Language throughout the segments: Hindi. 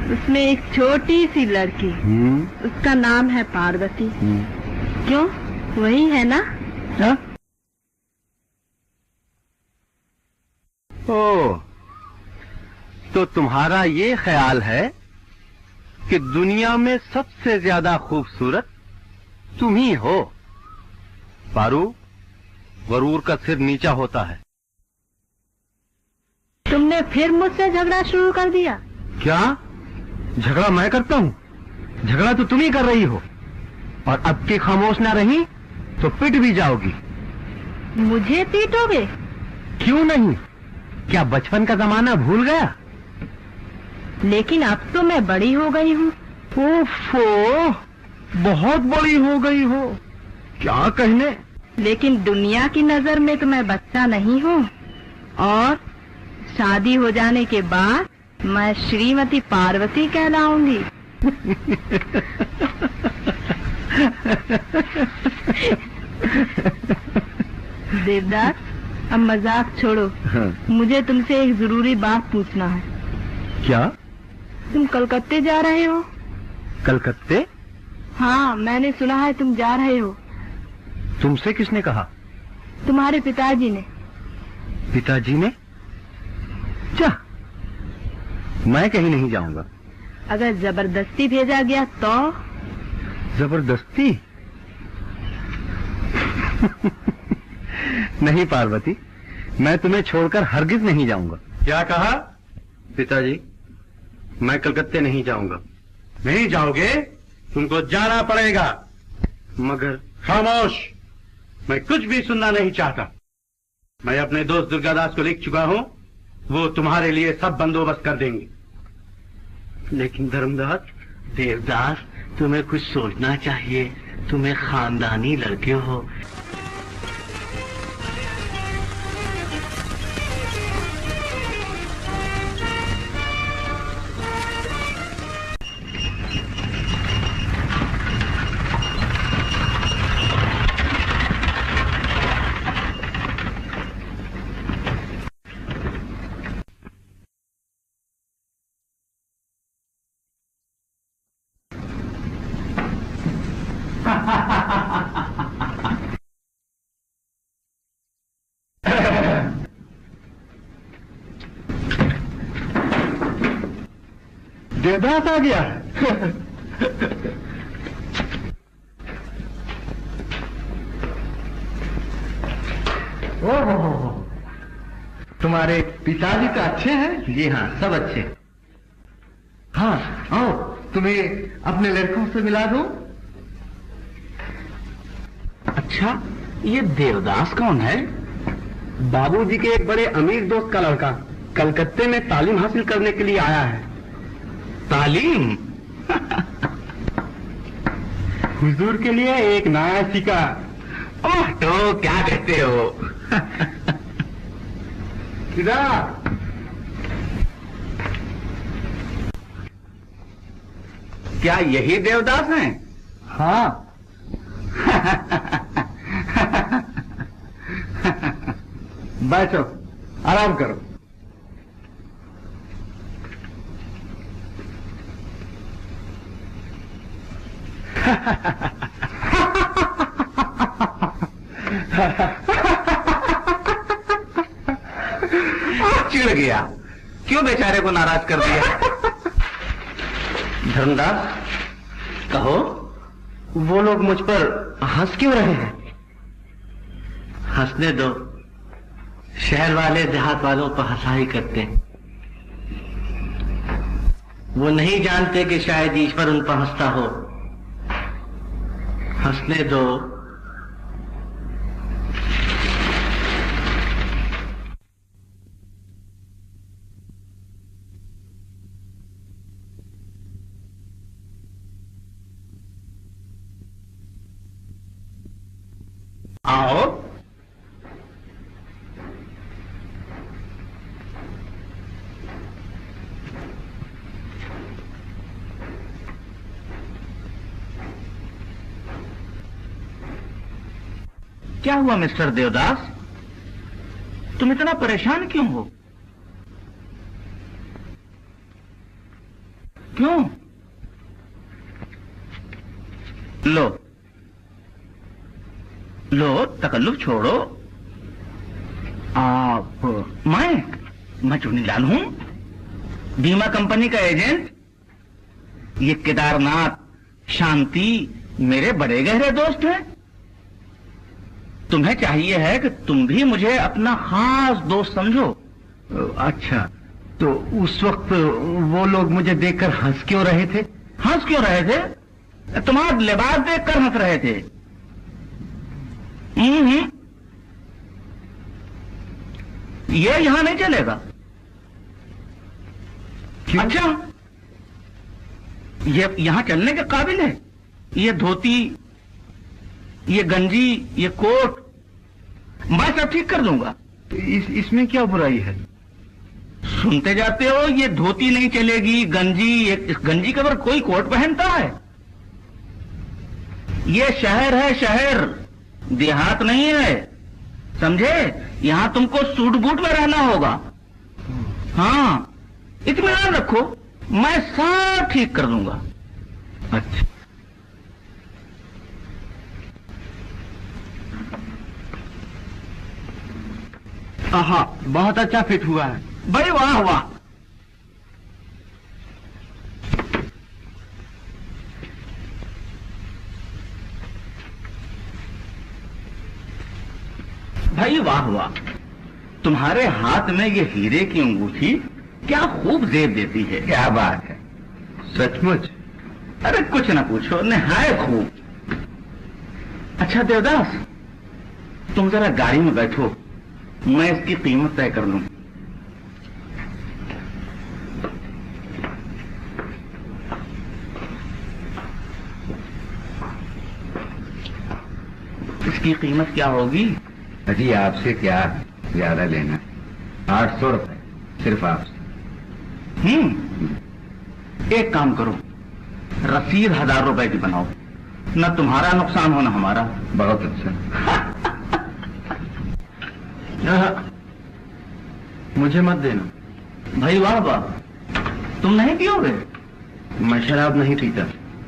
उसमें एक छोटी सी लड़की, उसका नाम है पार्वती। क्यों, वही है ना? हा? ओ, तो तुम्हारा ये ख्याल है कि दुनिया में सबसे ज्यादा खूबसूरत तुम ही हो। पारू, गरूर का सिर नीचा होता है। तुमने फिर मुझसे झगड़ा शुरू कर दिया। क्या झगड़ा मैं करता हूँ? झगड़ा तो तुम ही कर रही हो, और अब की खामोश ना रही तो पिट भी जाओगी। मुझे पीटोगे? क्यों नहीं, क्या बचपन का जमाना भूल गया? लेकिन अब तो मैं बड़ी हो गई हूँ। ओफो, बहुत बड़ी हो गई हो। क्या कहने? लेकिन दुनिया की नजर में तो मैं बच्चा नहीं हूँ, और शादी हो जाने के बाद मैं श्रीमती पार्वती कहलाऊंगी। देवदास, अब मजाक छोड़ो। मुझे तुमसे एक जरूरी बात पूछना है। क्या? तुम कलकत्ते जा रहे हो? कलकत्ते? हाँ, मैंने सुना है तुम जा रहे हो। तुमसे किसने कहा? तुम्हारे पिताजी ने। पिताजी ने? जा, मैं कहीं नहीं जाऊंगा। अगर जबरदस्ती भेजा गया तो? जबरदस्ती? नहीं पार्वती, मैं तुम्हें छोड़कर हरगिज नहीं जाऊंगा। क्या कहा? पिताजी, मैं कलकत्ते नहीं जाऊंगा। नहीं जाओगे? तुमको जाना पड़ेगा। मगर खामोश, मैं कुछ भी सुनना नहीं चाहता। मैं अपने दोस्त दुर्गादास को लिख चुका हूँ, वो तुम्हारे लिए सब बंदोबस्त कर देंगे। लेकिन धर्मदास, देवदास, तुम्हें कुछ सोचना चाहिए। तुम्हें खानदानी लड़के हो। देवदास आ गया है। ओहो, तुम्हारे पिताजी तो अच्छे हैं? जी हाँ, सब अच्छे। हाँ, आओ तुम्हें अपने लड़कों से मिला दूं। अच्छा, ये देवदास कौन है? बाबूजी के एक बड़े अमीर दोस्त का लड़का, कलकत्ते में तालीम हासिल करने के लिए आया है। तालीम? हुजूर के लिए एक नया सिक्का। ओह, तो क्या कहते हो? किधर? क्या यही देवदास हैं? हाँ। बैठो, आराम करो। चिढ़ गया। क्यों बेचारे को नाराज कर दिया? धर्मदास, कहो। वो लोग मुझ पर हंस क्यों रहे हैं? हंसने दो। शहर वाले देहात वालों पर हंसा ही करते हैं। वो नहीं जानते कि शायद ईश्वर उन पर हंसता हो। हंसने दो। आओ। क्या हुआ मिस्टर देवदास? तुम इतना परेशान क्यों हो? क्यों? लो लो, तकल्लुफ छोड़ो। आप मैं चुन्नीलाल हूं, बीमा कंपनी का एजेंट। ये केदारनाथ, शांति मेरे बड़े गहरे दोस्त हैं। तुम्हें चाहिए है कि तुम भी मुझे अपना खास दोस्त समझो। अच्छा, तो उस वक्त वो लोग मुझे देखकर हंस क्यों रहे थे? हंस क्यों रहे थे? तुम्हारा लिबास देखकर हंस रहे थे। ये यहां नहीं चलेगा। अच्छा, ये यहां चलने के काबिल है। ये धोती, ये गंजी, ये कोट मैं सब ठीक कर दूंगा। इसमें क्या बुराई है? सुनते जाते हो, ये धोती नहीं चलेगी, गंजी, इस गंजी के ऊपर कोई कोट पहनता है? ये शहर है, शहर, देहात नहीं है, समझे? यहां तुमको सूट बूट में रहना होगा। हाँ, इत्मीनान रखो, मैं सब ठीक कर दूंगा। अच्छा, हाँ, बहुत अच्छा फिट हुआ है भाई, वाह वाह। भाई वाह वाह, तुम्हारे हाथ में ये हीरे की अंगूठी क्या खूब जेब देती है। क्या बात है, सचमुच? अरे कुछ ना पूछो, नहाए खूब। अच्छा देवदास, तुम जरा गाड़ी में बैठो, मैं इसकी कीमत तय कर लूं। इसकी कीमत क्या होगी? अजी आपसे क्या ज्यादा लेना, 800 रुपए सिर्फ आपसे। एक काम करो, रसीद 1000 रुपए की बनाओ, न तुम्हारा नुकसान हो न हमारा। बहुत अच्छा। मुझे मत देना। भाई वाह वाह, तुम नहीं पियोगे? मैं शराब नहीं पीता।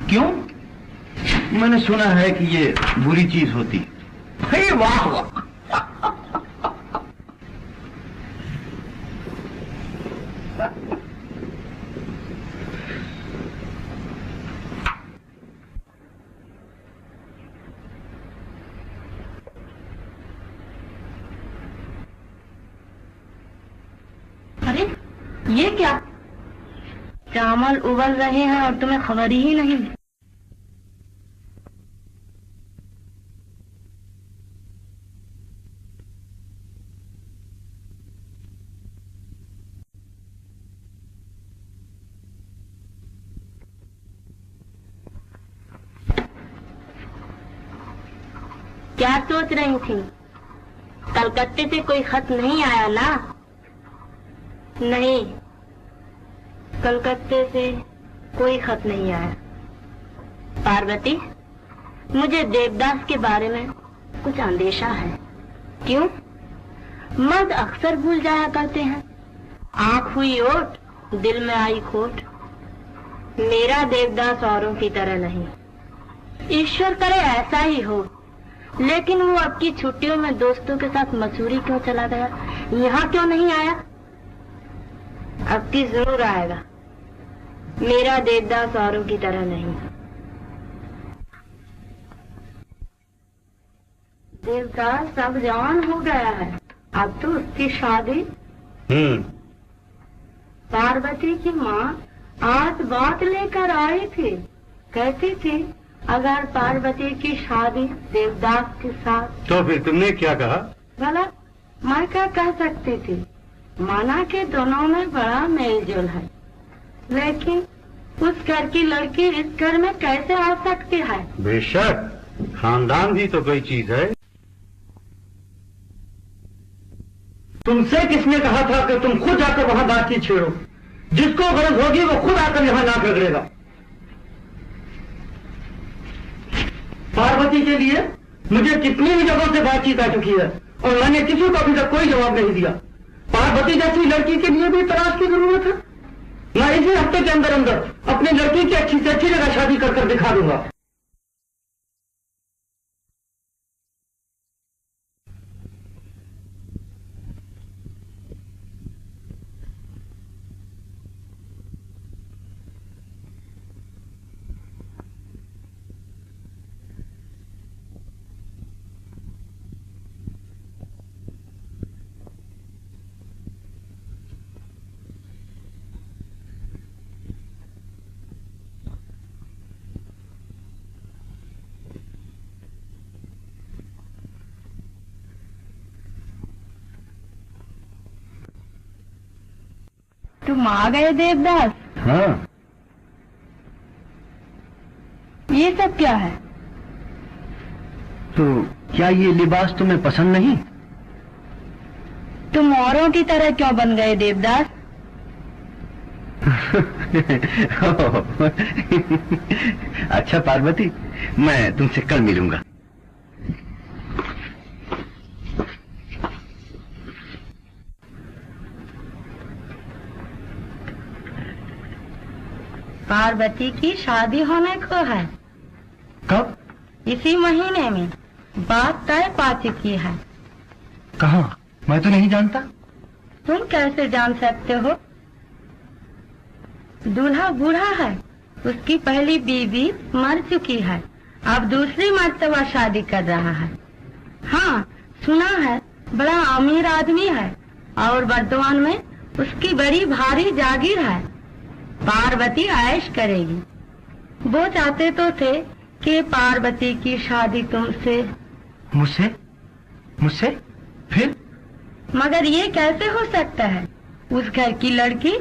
क्यों? मैंने सुना है कि ये बुरी चीज होती। भाई वाह वाह। अरे ये क्या? चावल उबल रहे हैं और तुम्हें खबर ही नहीं। क्या सोच रही थी? कलकत्ते से कोई खत नहीं आया ना? नहीं, कलकत्ते से कोई खत नहीं आया। पार्वती, मुझे देवदास के बारे में कुछ अंदेशा है। क्यों? मर्द अक्सर भूल जाया करते हैं। आंख हुई ओट, दिल में आई खोट। मेरा देवदास औरों की तरह नहीं। ईश्वर करे ऐसा ही हो। लेकिन वो अब की छुट्टियों में दोस्तों के साथ मसूरी क्यों चला गया? यहाँ क्यों नहीं आया? अब की जरूर आएगा। मेरा देवदास औरों की तरह नहीं। देवदास अब जवान हो गया है। अब तो उसकी शादी। पार्वती की माँ आज बात लेकर आई थी। कहती थी अगर पार्वती की शादी देवदास के साथ। तो फिर तुमने क्या कहा? भला मैं क्या कह सकती थी? माना कि दोनों में बड़ा मेल जोल है, लेकिन उस घर की लड़की इस घर में कैसे आ सकती है? बेशक, खानदान भी तो कोई चीज है। तुमसे किसने कहा था कि तुम खुद जाकर वहां बातचीत छेड़ो? जिसको गरज होगी वो खुद आकर यहाँ नाक रगड़ेगा। पार्वती के लिए मुझे कितनी ही जगहों से बातचीत आ चुकी है और मैंने किसी को अभी तक कोई जवाब नहीं दिया। पार्वती जैसी लड़की के लिए भी तलाश की जरूरत है। मैं इसी हफ्ते के अंदर अंदर अपनी लड़की की अच्छी से अच्छी जगह शादी कर कर दिखा दूंगा। तुम आ गए देवदास? हाँ। ये सब क्या है? तो क्या ये लिबास तुम्हें पसंद नहीं? तुम औरों की तरह क्यों बन गए देवदास? अच्छा पार्वती, मैं तुमसे कल मिलूंगा। पार्वती की शादी होने को है। कब? इसी महीने में। बात तय पा चुकी है। कहाँ? मैं तो नहीं जानता। तुम कैसे जान सकते हो? दूल्हा बूढ़ा है, उसकी पहली बीवी मर चुकी है, अब दूसरी मर्तबा शादी कर रहा है। हाँ, सुना है बड़ा अमीर आदमी है और वर्तमान में उसकी बड़ी भारी जागीर है। पार्वती ऐश करेगी। वो चाहते तो थे कि पार्वती की शादी तुमसे। मुझसे? मुझसे? फिर? मगर ये कैसे हो सकता है? उस घर की लड़की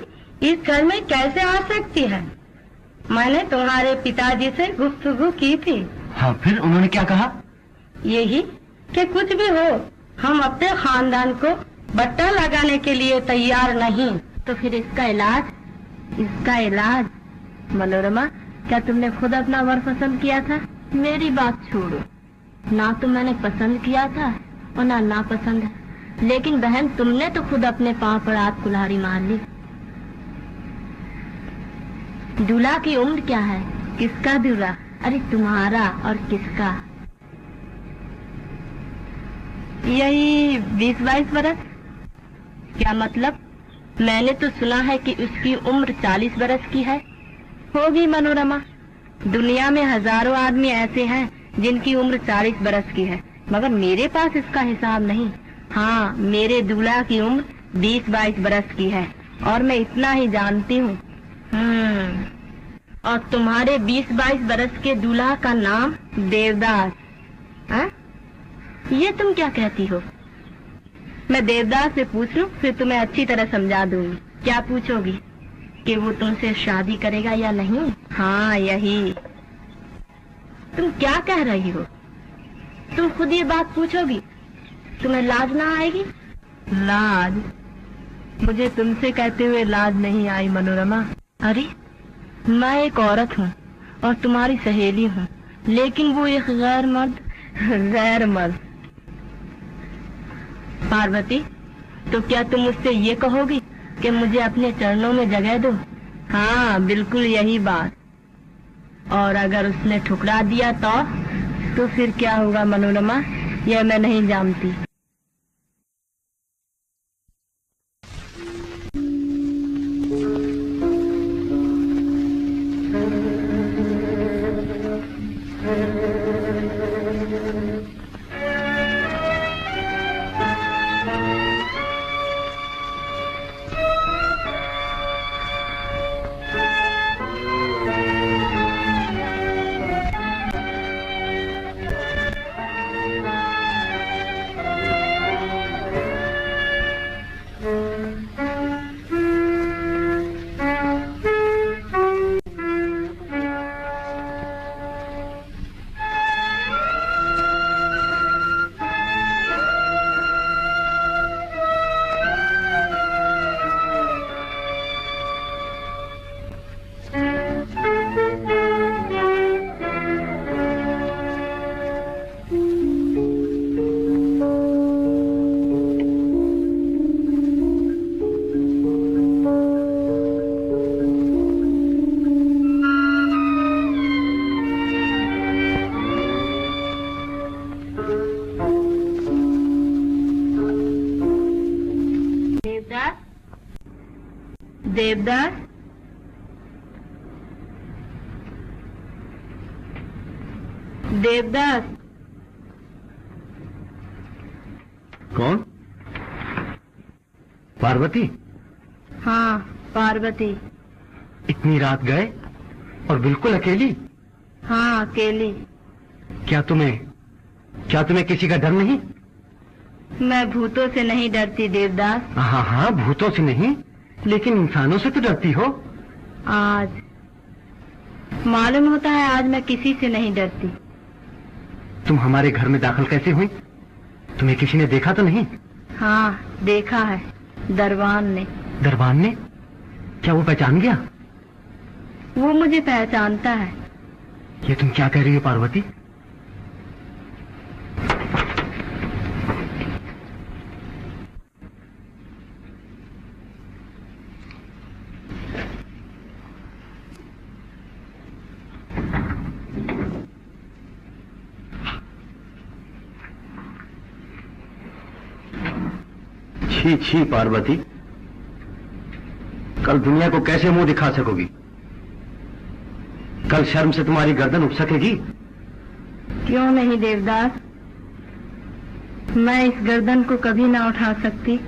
इस घर में कैसे आ सकती है? मैंने तुम्हारे पिताजी से गुफ्तगू की थी। हाँ, फिर उन्होंने क्या कहा? यही कि कुछ भी हो, हम अपने खानदान को बट्टा लगाने के लिए तैयार नहीं। तो फिर इसका इलाज? इसका इलाज? मनोरमा, क्या तुमने खुद अपना वर पसंद किया था? मेरी बात छोड़ो, ना तो मैंने पसंद किया था और ना नापसंद है। लेकिन बहन, तुमने तो खुद अपने पांव पर हाथ कुल्हाड़ी मार ली। दूल्हा की उम्र क्या है? किसका दूल्हा? अरे तुम्हारा और किसका? यही 20-22 बरस। क्या मतलब? मैंने तो सुना है कि उसकी उम्र 40 बरस की है। होगी मनोरमा, दुनिया में हजारों आदमी ऐसे हैं जिनकी उम्र 40 बरस की है, मगर मेरे पास इसका हिसाब नहीं। हाँ, मेरे दूल्हा की उम्र 20-22 बरस की है और मैं इतना ही जानती हूँ। और तुम्हारे 20-22 बरस के दूल्हा का नाम देवदास? हाँ? ये तुम क्या कहती हो? मैं देवदास से पूछ लूं, फिर तुम्हें अच्छी तरह समझा दूंगी। क्या पूछोगी? कि वो तुमसे शादी करेगा या नहीं? हाँ, यही। तुम क्या कह रही हो? तुम खुद ये बात पूछोगी? तुम्हें लाज ना आएगी? लाज? मुझे तुमसे कहते हुए लाज नहीं आई मनोरमा। अरे, मैं एक औरत हूँ और तुम्हारी सहेली हूँ, लेकिन वो एक गैर मर्द। पार्वती, तो क्या तुम मुझसे ये कहोगी कि मुझे अपने चरणों में जगह दो? हाँ, बिल्कुल यही बात। और अगर उसने ठुकरा दिया तो फिर क्या होगा मनोरमा? यह मैं नहीं जानती। देवदास, देवदास। कौन? पार्वती? हाँ, पार्वती। इतनी रात गए और बिल्कुल अकेली? हाँ, अकेली। क्या तुम्हें किसी का डर नहीं? मैं भूतों से नहीं डरती देवदास। हाँ हाँ, भूतों से नहीं, लेकिन इंसानों से तो डरती हो। आज मालूम होता है, आज मैं किसी से नहीं डरती। तुम हमारे घर में दाखिल कैसे हुई? तुम्हें किसी ने देखा तो नहीं? हाँ, देखा है, दरबान ने। दरबान ने? क्या वो पहचान गया? वो मुझे पहचानता है। ये तुम क्या कह रही हो पार्वती? छी छी पार्वती, कल दुनिया को कैसे मुंह दिखा सकोगी? कल शर्म से तुम्हारी गर्दन उठ सकेगी? क्यों नहीं देवदास, मैं इस गर्दन को कभी ना उठा सकती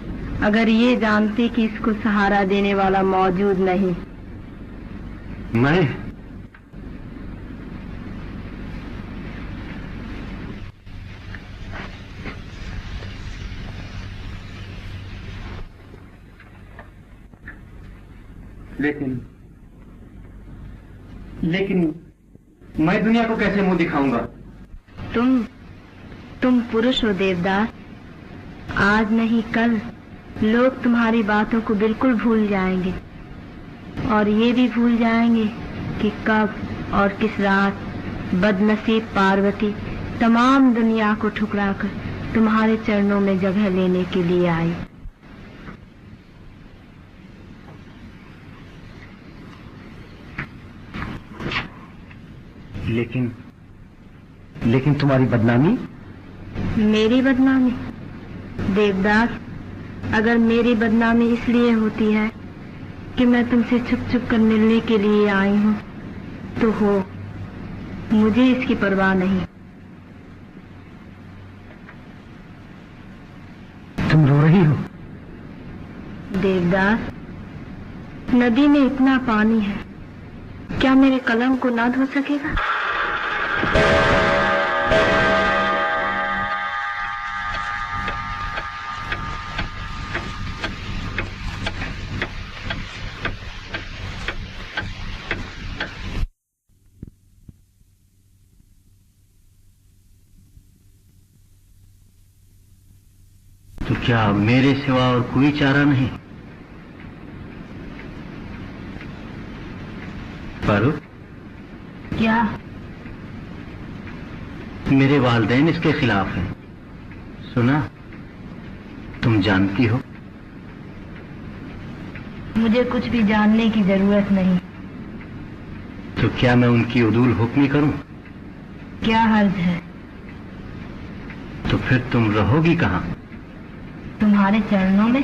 अगर ये जानती कि इसको सहारा देने वाला मौजूद नहीं। मैं? लेकिन मैं दुनिया को कैसे मुंह दिखाऊंगा? तुम पुरुष हो देवदास। आज नहीं कल लोग तुम्हारी बातों को बिल्कुल भूल जाएंगे, और ये भी भूल जाएंगे कि कब और किस रात बदनसीब पार्वती तमाम दुनिया को ठुकराकर तुम्हारे चरणों में जगह लेने के लिए आई। लेकिन तुम्हारी बदनामी? मेरी बदनामी? देवदास, अगर मेरी बदनामी इसलिए होती है कि मैं तुमसे छुप छुप कर मिलने के लिए आई हूँ, तो हो, मुझे इसकी परवाह नहीं। तुम रो रही हो? देवदास, नदी में इतना पानी है, क्या मेरे कलम को ना धो सकेगा? तो क्या मेरे सिवा और कोई चारा नहीं? पारो? क्या? मेरे वालिदैन इसके खिलाफ हैं। सुना? तुम जानती हो? मुझे कुछ भी जानने की जरूरत नहीं। तो क्या मैं उनकी उदूल हुक्मी करूं? क्या हर्ज है? तो फिर तुम रहोगी कहां? तुम्हारे चरणों में।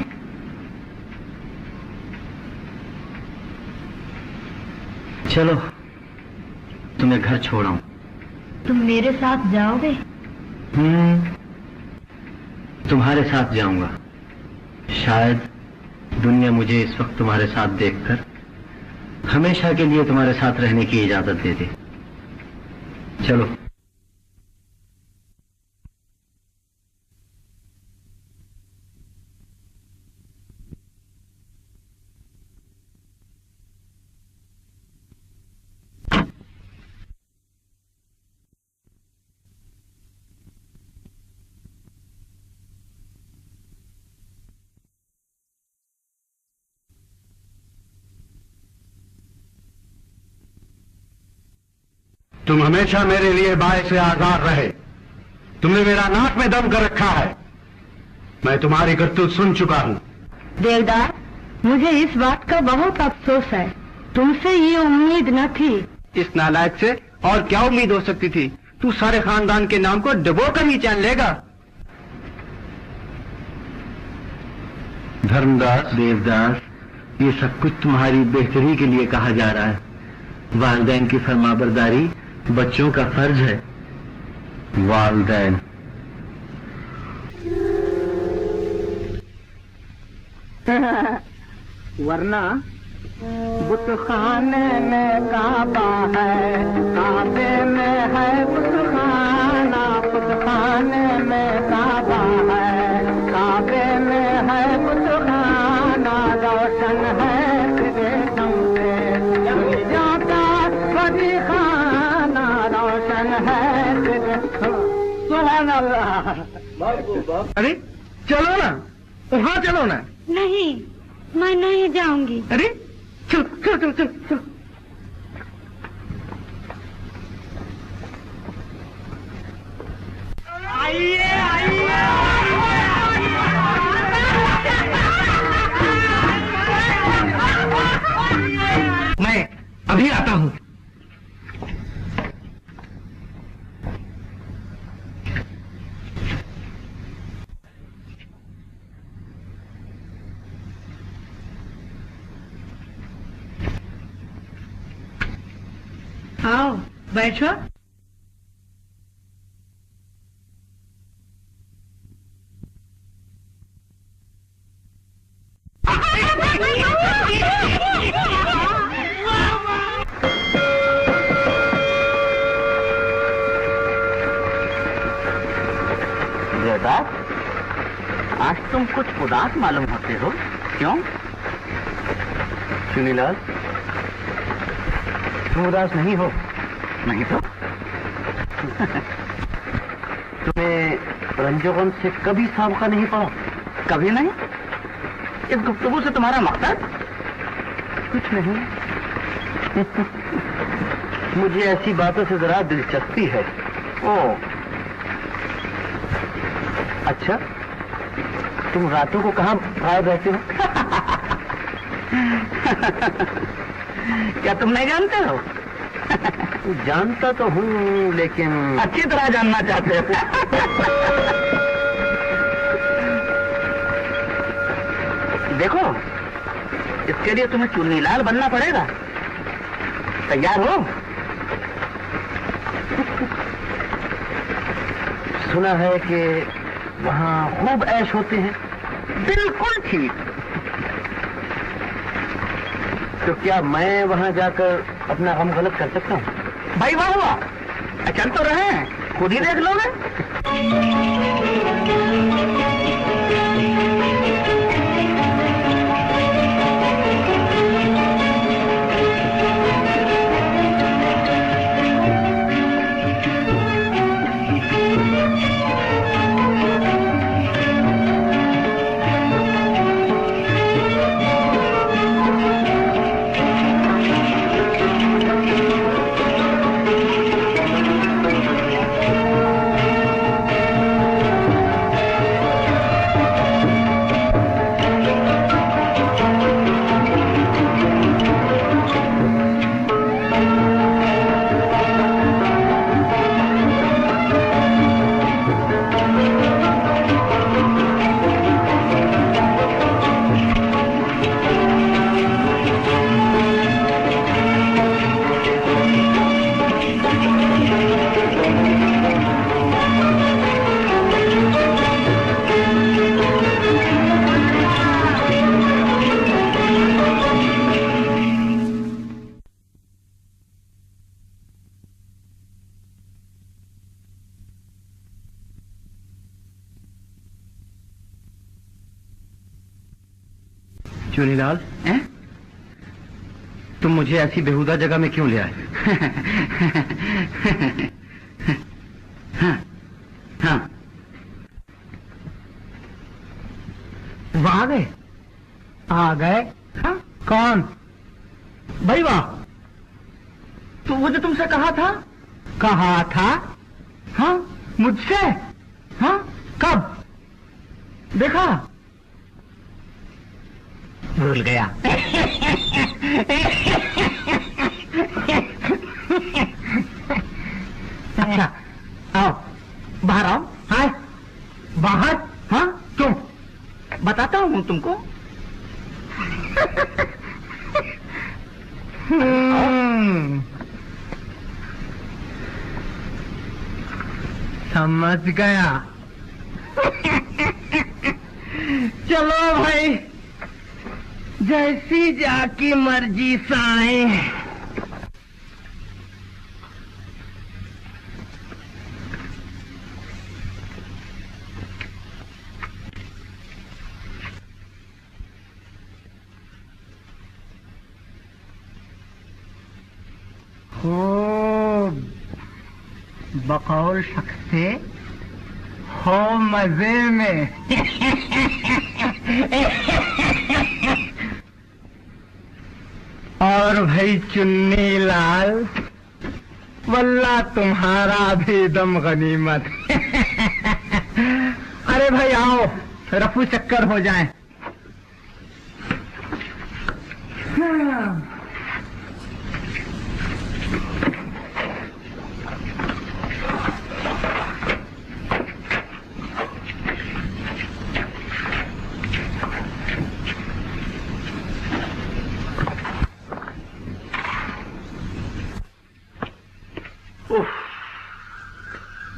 चलो, तुम्हें घर छोड़ाऊं। तुम मेरे साथ जाओगे? तुम्हारे साथ जाऊंगा। शायद दुनिया मुझे इस वक्त तुम्हारे साथ देखकर हमेशा के लिए तुम्हारे साथ रहने की इजाजत दे दे। चलो। तुम हमेशा मेरे लिए बाइस आज़ार रहे। तुमने मेरा नाक में दम कर रखा है। मैं तुम्हारी करतूत सुन चुका हूं। देवदास, मुझे इस बात का बहुत अफसोस है। तुमसे ये उम्मीद न थी। इस नालायक से और क्या उम्मीद हो सकती थी? तू सारे खानदान के नाम को डुबोकर ही जान लेगा। धर्मदास, देवदास, ये सब कुछ तुम्हारी बेहतरी के लिए कहा जा रहा है। वालिदैन की फरमाबरदारी बच्चों का फर्ज है। वालिदैन वरना बुतखाने में काबा है, काबे में है बुतखाना, बुतखाने में काबा है, काबे में है बुतखाना, रोशन है तेरे दम से खुल जाता बड़ी खाना, रोशन है तेरे। सुभान अल्लाह। अरे चलो ना, वहाँ चलो ना। नहीं, मैं नहीं जाऊंगी। अरे चल चल चल चल चल। आइए आइए। मैं अभी आता हूँ। आओ बैठो। देवदास, आज तुम कुछ उदास मालूम होते हो, क्यों? चुनीलाल, तुम उदास नहीं हो? नहीं तो तुम्हें रंजोगम से कभी साबका नहीं पड़ा? कभी नहीं। इस गुफ्तगू से तुम्हारा मकसद? कुछ नहीं। मुझे ऐसी बातों से जरा दिलचस्पी है। ओ, अच्छा, तुम रातों को कहाँ गायब रहते हो? क्या तुम नहीं जानते हो? जानता तो हूँ, लेकिन अच्छी तरह जानना चाहते हो। देखो, इसके लिए तुम्हें चुन्नीलाल बनना पड़ेगा। तैयार हो? सुना है कि वहाँ खूब ऐश होते हैं। बिल्कुल ठीक। तो क्या मैं वहाँ जाकर अपना गम गलत कर सकता हूँ? भाई वाह हुआ, चल तो रहे हैं, खुद ही देख लोगे। चुनीलाल, तुम मुझे ऐसी बेहुदा जगह में क्यों ले आए? हाँ, वो आ गए? आ गए। हाँ? कौन? भाई वाह, तो वो जो तुमसे कहा था? हाँ, मुझसे? हाँ, कब? देखा? भूल गया। अच्छा, आओ, बाहर आओ। हाँ, बाहर? हाँ, क्यों? बताता हूँ तुमको। समझ गया। चलो भाई, जैसी जाकी मर्जी साए। हो बकौल शख्स से हो मजे में। और भाई चुन्नी लाल, वल्ला तुम्हारा भी दम गनीमत। अरे भाई आओ, रफू चक्कर हो जाए।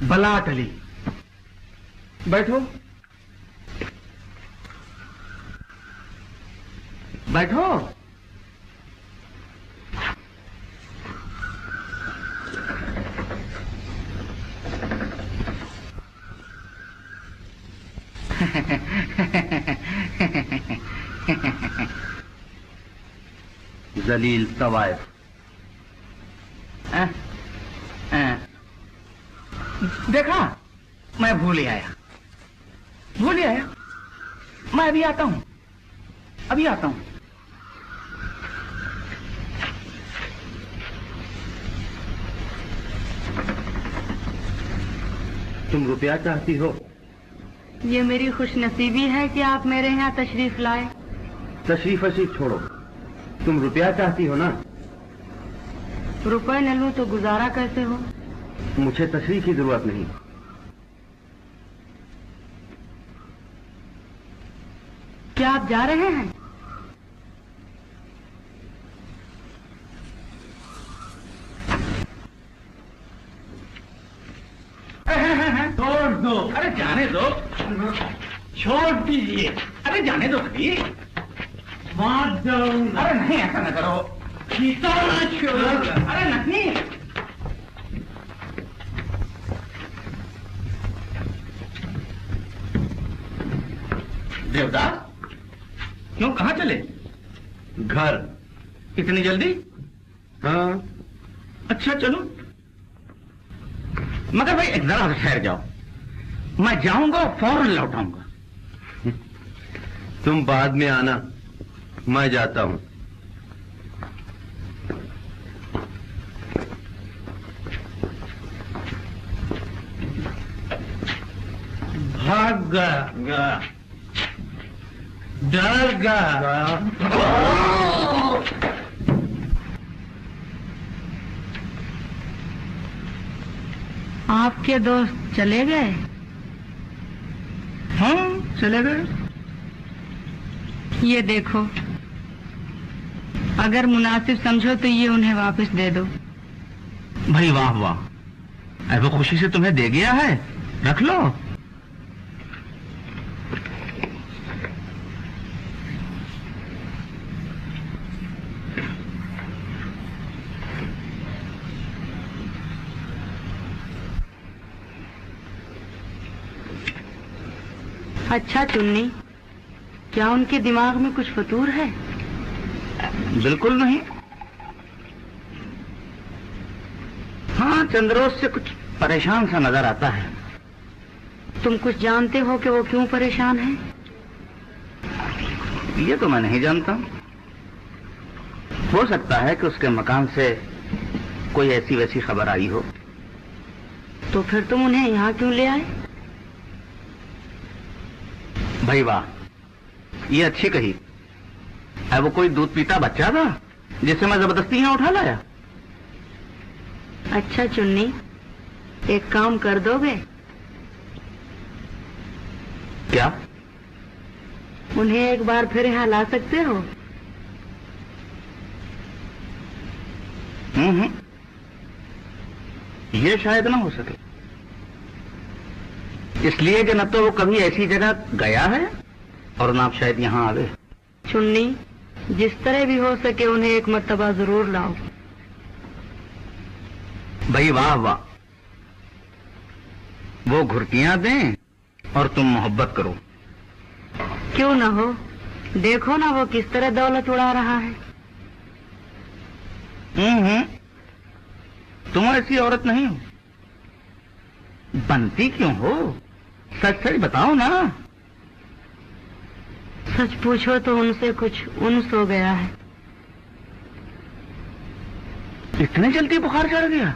बला टली। बैठो बैठो। जलील तवायफ। देखा, मैं भूल ही आया। मैं अभी आता हूं। तुम रुपया चाहती हो? ये मेरी खुशनसीबी है कि आप मेरे यहाँ तशरीफ लाए। तशरीफ वशीफ छोड़ो, तुम रुपया चाहती हो ना? रुपए न लूं तो गुजारा कैसे हो? मुझे तशरीफ की जरूरत नहीं। क्या आप जा रहे हैं? छोड़ दो। अरे जाने दो, छोड़ दीजिए। अरे जाने दो भाई। बात जाऊंगा। अरे नहीं, ऐसा न करो। अरे नहीं। देवदास, क्यों, कहाँ चले? घर। इतनी जल्दी? हाँ। अच्छा चलो, मगर भाई एक जरा ठहर जाओ। मैं जाऊंगा फौरन लौट आऊंगा। तुम बाद में आना, मैं जाता हूं। भाग गया, डर गया। आपके दोस्त चले गए? हाँ, चले गए। ये देखो, अगर मुनासिब समझो तो ये उन्हें वापस दे दो। भाई वाह वाह, वो खुशी से तुम्हें दे गया है, रख लो। अच्छा चुन्नी, क्या उनके दिमाग में कुछ फतूर है? बिल्कुल नहीं। हाँ, चंद्रोस से कुछ परेशान सा नजर आता है। तुम कुछ जानते हो कि वो क्यों परेशान है? ये तो मैं नहीं जानता। हो सकता है कि उसके मकान से कोई ऐसी वैसी खबर आई हो। तो फिर तुम उन्हें यहाँ क्यों ले आए? भाई वाह, ये अच्छी कही। है वो कोई दूध पीता बच्चा था जिसे मैं जबरदस्ती यहाँ उठा लाया? अच्छा चुन्नी, एक काम कर दोगे? क्या? उन्हें एक बार फिर यहाँ ला सकते हो? ये शायद ना हो सके। इसलिए कि न तो वो कभी ऐसी जगह गया है और न आप शायद यहाँ आवे। चुन्नी, जिस तरह भी हो सके उन्हें एक मर्तबा जरूर लाओ। भाई वाह वाह, वो घुरकियां दें और तुम मोहब्बत करो। क्यों ना हो, देखो ना वो किस तरह दौलत उड़ा रहा है। तुम ऐसी औरत नहीं हो, बनती क्यों हो? सच सच बताओ ना। सच पूछो तो उनसे कुछ उन्स हो गया है। इतने जल्दी बुखार चढ़ गया?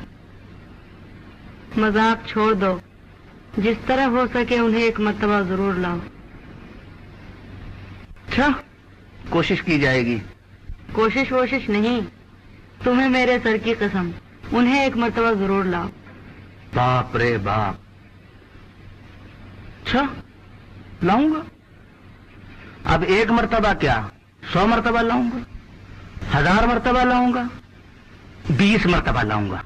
मजाक छोड़ दो, जिस तरह हो सके उन्हें एक मर्तबा जरूर लाओ। अच्छा, कोशिश की जाएगी। कोशिश वोशिश नहीं, तुम्हें मेरे सर की कसम, उन्हें एक मर्तबा जरूर लाओ। बाप रे बाप। अच्छा, लाऊंगा। अब एक मर्तबा क्या, 100 मर्तबा लाऊंगा, 1000 मर्तबा लाऊंगा, 20 मर्तबा लाऊंगा।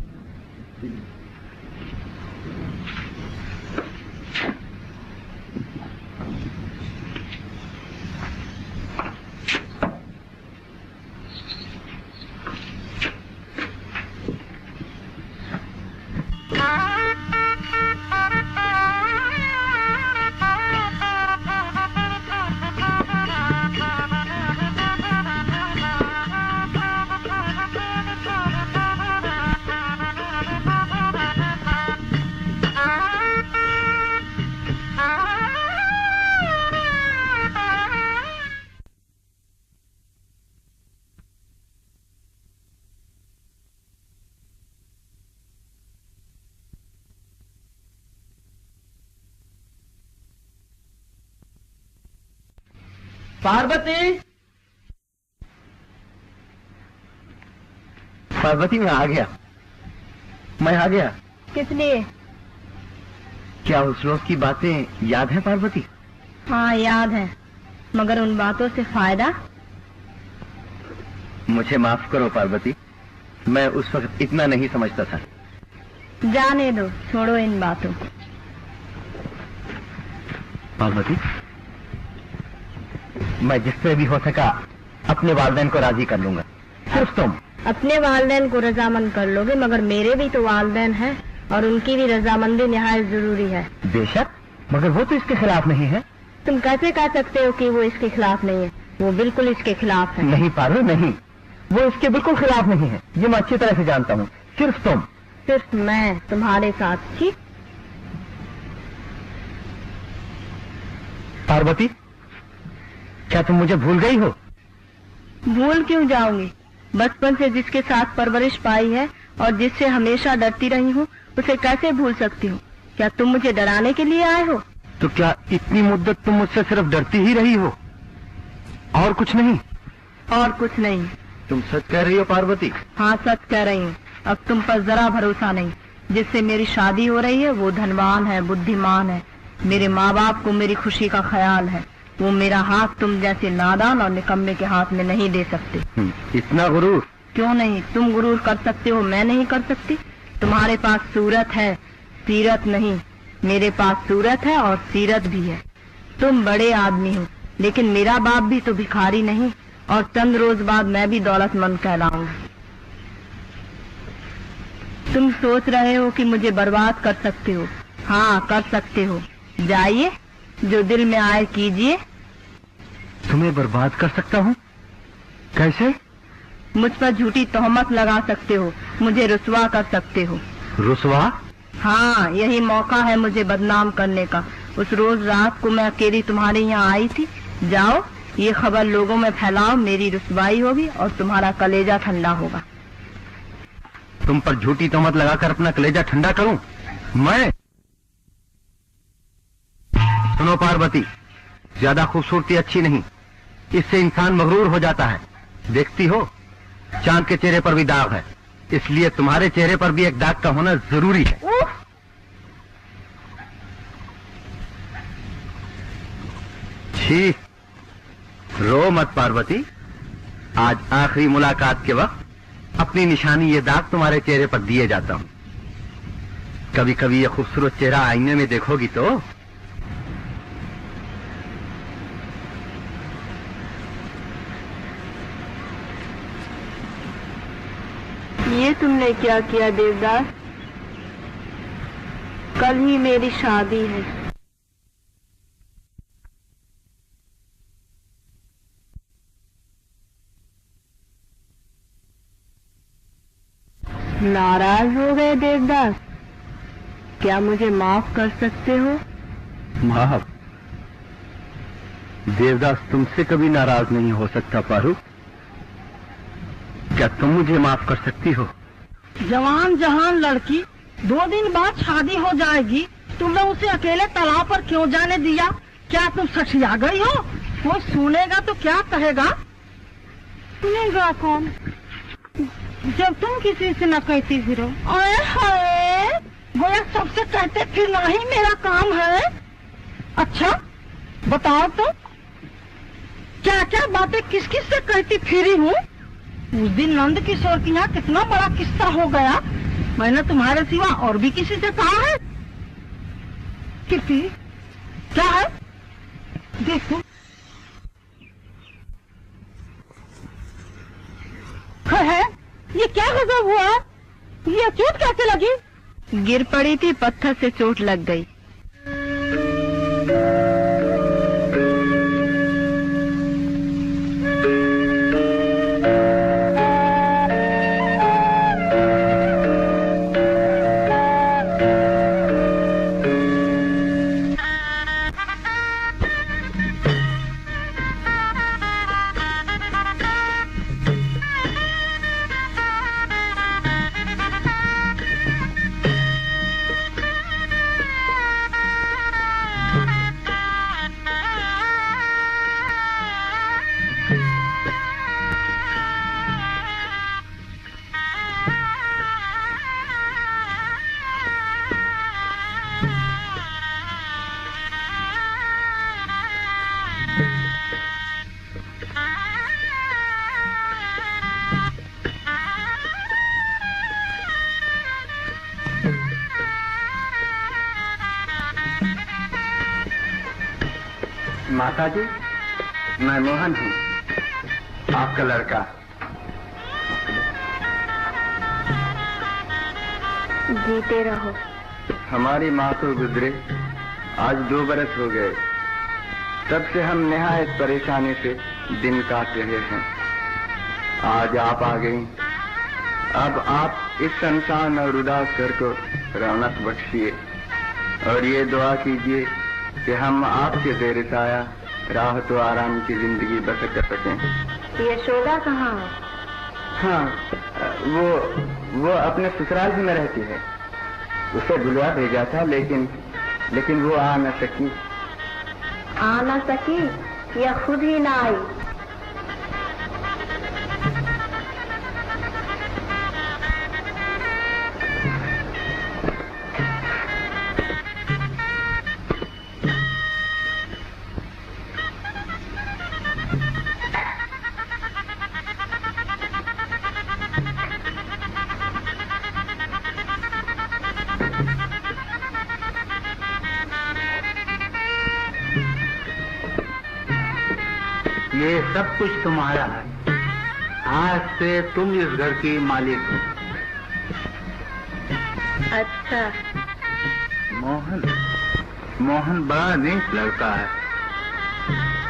पार्वती, पार्वती मैं आ गया, मैं आ गया। किस लिए? क्या उस रोज की बातें याद है पार्वती? हाँ याद है, मगर उन बातों से फायदा? मुझे माफ करो पार्वती, मैं उस वक्त इतना नहीं समझता था। जाने दो, छोड़ो इन बातों को। पार्वती, मैं जिससे भी हो सका अपने वालिदैन को राजी कर लूंगा। सिर्फ तुम अपने वालिदैन को रजामंद कर लोगे, मगर मेरे भी तो वालिदैन हैं और उनकी भी रजामंदी निहायत जरूरी है। बेशक, मगर वो तो इसके खिलाफ नहीं है। तुम कैसे कह सकते हो कि वो इसके खिलाफ नहीं है? वो बिल्कुल इसके खिलाफ है। नहीं पारो, नहीं, वो इसके बिल्कुल खिलाफ नहीं है, ये मैं अच्छी तरह से जानता हूँ। सिर्फ तुम। सिर्फ मैं तुम्हारे साथ? ठीक। पार्वती, क्या तुम मुझे भूल गई हो? भूल क्यों जाऊंगी? बचपन से जिसके साथ परवरिश पाई है और जिससे हमेशा डरती रही हूँ, उसे कैसे भूल सकती हूँ? क्या तुम मुझे डराने के लिए आए हो? तो क्या इतनी मुद्दत तुम मुझसे सिर्फ डरती ही रही हो, और कुछ नहीं? और कुछ नहीं। तुम सच कह रही हो पार्वती? हाँ, सच कह रही हूँ। अब तुम पर जरा भरोसा नहीं। जिससे मेरी शादी हो रही है वो धनवान है, बुद्धिमान है, मेरे माँ बाप को मेरी खुशी का ख्याल है। वो मेरा हाथ तुम जैसे नादान और निकम्मे के हाथ में नहीं दे सकते। इतना गुरूर? क्यों नहीं, तुम गुरूर कर सकते हो, मैं नहीं कर सकती। तुम्हारे पास सूरत है, सीरत नहीं। मेरे पास सूरत है और सीरत भी है। तुम बड़े आदमी हो, लेकिन मेरा बाप भी तो भिखारी नहीं, और चंद रोज बाद मैं भी दौलतमंद कहलाऊंगा। तुम सोच रहे हो कि मुझे बर्बाद कर सकते हो। हाँ, कर सकते हो। जाइए, जो दिल में आए कीजिए। तुम्हें बर्बाद कर सकता हूँ? कैसे? मुझ पर झूठी तोहमत लगा सकते हो, मुझे रुसवा कर सकते हो। रुसवा? हाँ, यही मौका है मुझे बदनाम करने का। उस रोज रात को मैं अकेली तुम्हारे यहाँ आई थी। जाओ, ये खबर लोगों में फैलाओ, मेरी रुसवाई होगी और तुम्हारा कलेजा ठंडा होगा। तुम पर झूठी तोहमत लगाकर अपना कलेजा ठंडा करूं मैं? सुनो पार्वती, ज्यादा खूबसूरती अच्छी नहीं, इससे इंसान मगरूर हो जाता है। देखती हो, चांद के चेहरे पर भी दाग है, इसलिए तुम्हारे चेहरे पर भी एक दाग का होना जरूरी है। छी, रो मत पार्वती। आज आखिरी मुलाकात के वक्त अपनी निशानी ये दाग तुम्हारे चेहरे पर दिए जाता हूं। कभी कभी ये खूबसूरत चेहरा आईने में देखोगी तो ये तुमने क्या किया देवदास? कल ही मेरी शादी है। नाराज हो गए देवदास? क्या मुझे माफ कर सकते हो? माफ? देवदास तुमसे कभी नाराज नहीं हो सकता पारू। क्या तुम मुझे माफ कर सकती हो? जवान जहान लड़की 2 दिन बाद शादी हो जाएगी, तुमने उसे अकेले तालाब पर क्यों जाने दिया? क्या तुम सठिया गई हो? कोई सुनेगा तो क्या कहेगा? सुनेगा कौन जब तुम किसी से न कहती फिरो? अरे हाय, गोया सबसे कहते फिरना ही मेरा काम है। अच्छा बताओ तो क्या क्या बातें किस किस से कहती फिरी हूँ? उस दिन नंद किशोर की यहाँ कितना बड़ा किस्सा हो गया। मैंने तुम्हारे सिवा और भी किसी से कहा है? किसी क्या है? देखो है, ये क्या गजब हुआ? ये चोट कैसे लगी? गिर पड़ी थी, पत्थर से चोट लग गई। माता जी, मैं मोहन हूँ, आपका लड़का। जीते रहो। हमारी माँ को गुजरे आज 2 बरस हो गए। तब से हम निहायत परेशानी से दिन काट रहे हैं। आज आप आ गई। अब आप इस संसान और उदास घर को रौनक बख्शिए और ये दुआ कीजिए कि हम आपके ज़ेर साया राह तो आराम की जिंदगी बसर कर सकें। यशोदा कहाँ है? हाँ, वो अपने ससुराल में रहती है। उसे बुलवा भेजा था, लेकिन वो आ न सकी। आ न सकी या खुद ही ना आई? ये सब कुछ तुम्हारा है। आज से तुम इस घर की मालिक हो। अच्छा। मोहन बड़ा नेक लड़का है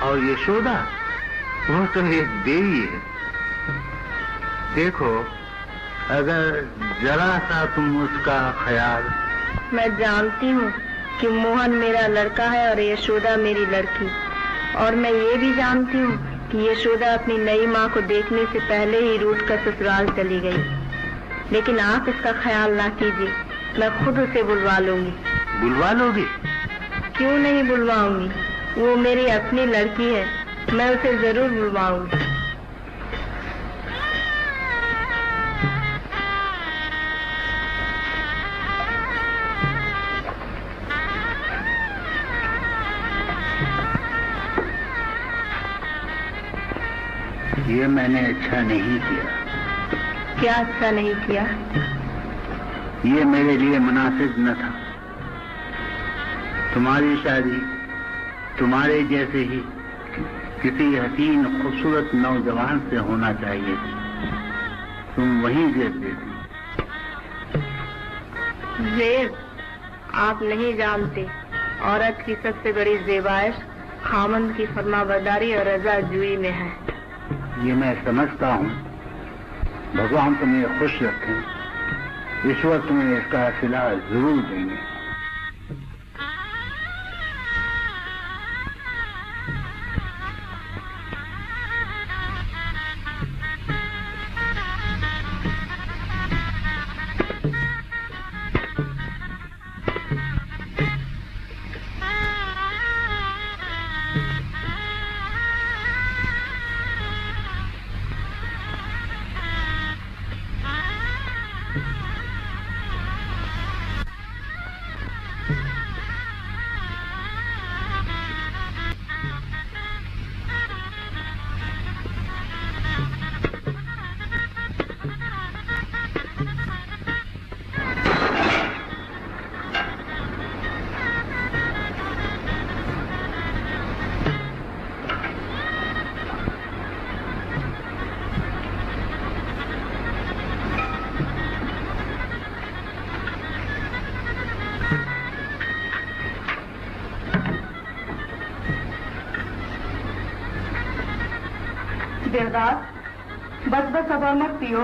और यशोदा वो तो एक देवी है। देखो, अगर जरा सा तुम उसका ख्याल। मैं जानती हूँ कि मोहन मेरा लड़का है और यशोदा मेरी लड़की, और मैं ये भी जानती हूँ कि यशोदा अपनी नई माँ को देखने से पहले ही रूठ कर ससुराल चली गई। लेकिन आप इसका ख्याल ना कीजिए, मैं खुद उसे बुलवा लूंगी। बुलवा लोगी? क्यों नहीं बुलवाऊंगी, वो मेरी अपनी लड़की है, मैं उसे जरूर बुलवाऊंगी। ये मैंने अच्छा नहीं किया। क्या अच्छा नहीं किया? ये मेरे लिए मुनासिब न था। तुम्हारी शादी तुम्हारे जैसे ही किसी हसीन खूबसूरत नौजवान से होना चाहिए। तुम वहीं जैसे थी। जेब, आप नहीं जानते, औरत की सबसे बड़ी जेबाइश खामन की फरमाबरदारी और रजाजुई में है। ये मैं समझता हूँ। भगवान तुम्हें खुश रखें। ईश्वर तुम्हें इसका सिला जरूर देंगे। देवदास, बस अब और मत पियो।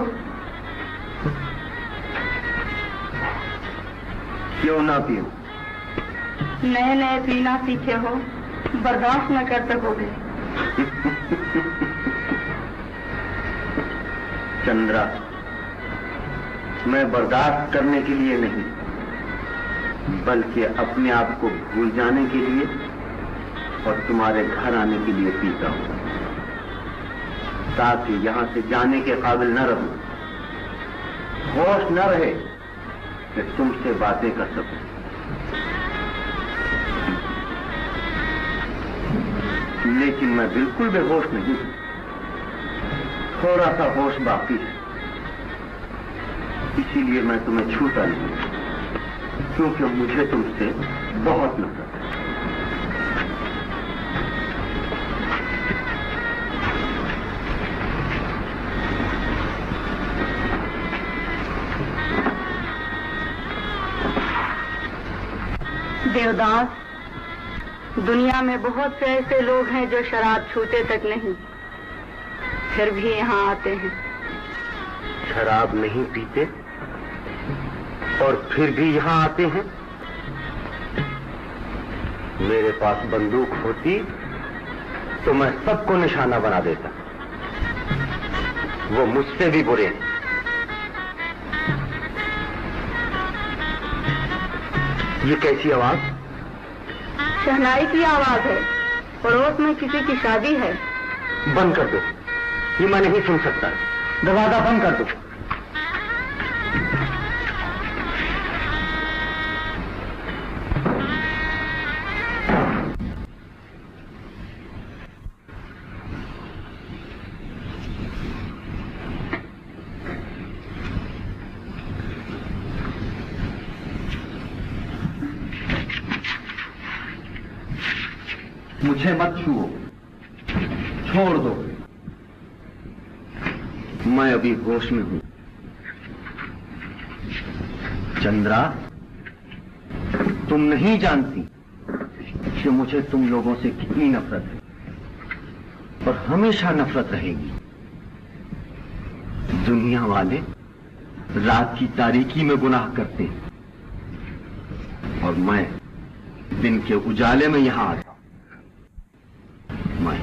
क्यों ना पियो? नए नए पीना सीखे हो, बर्दाश्त न कर सकोगे। चंद्रा, मैं बर्दाश्त करने के लिए नहीं, बल्कि अपने आप को भूल जाने के लिए और तुम्हारे घर आने के लिए पीता हूं, ताकि यहां से जाने के काबिल न रहूं, होश न रहे कि तुमसे बातें कर सकूं। लेकिन मैं बिल्कुल बेहोश नहीं हूं, थोड़ा सा होश बाकी है, इसीलिए मैं तुम्हें छूता नहीं, क्योंकि मुझे तुमसे बहुत नफरत है। देवदास, दुनिया में बहुत से ऐसे लोग हैं जो शराब छूते तक नहीं, फिर भी यहाँ आते हैं। शराब नहीं पीते और फिर भी यहाँ आते हैं? मेरे पास बंदूक होती तो मैं सबको निशाना बना देता। वो मुझसे भी बुरे हैं। ये कैसी आवाज? शहनाई की आवाज है। पड़ोस में किसी की शादी है। बंद कर दो, ये मैं नहीं सुन सकता। दरवाजा बंद कर दो। मुझे मत छुओ, छोड़ दो। मैं अभी होश में हूं। चंद्रा, तुम नहीं जानती कि मुझे तुम लोगों से कितनी नफरत है और हमेशा नफरत रहेगी। दुनिया वाले रात की तारीकी में गुनाह करते हैं और मैं दिन के उजाले में यहां आता हूं। मैं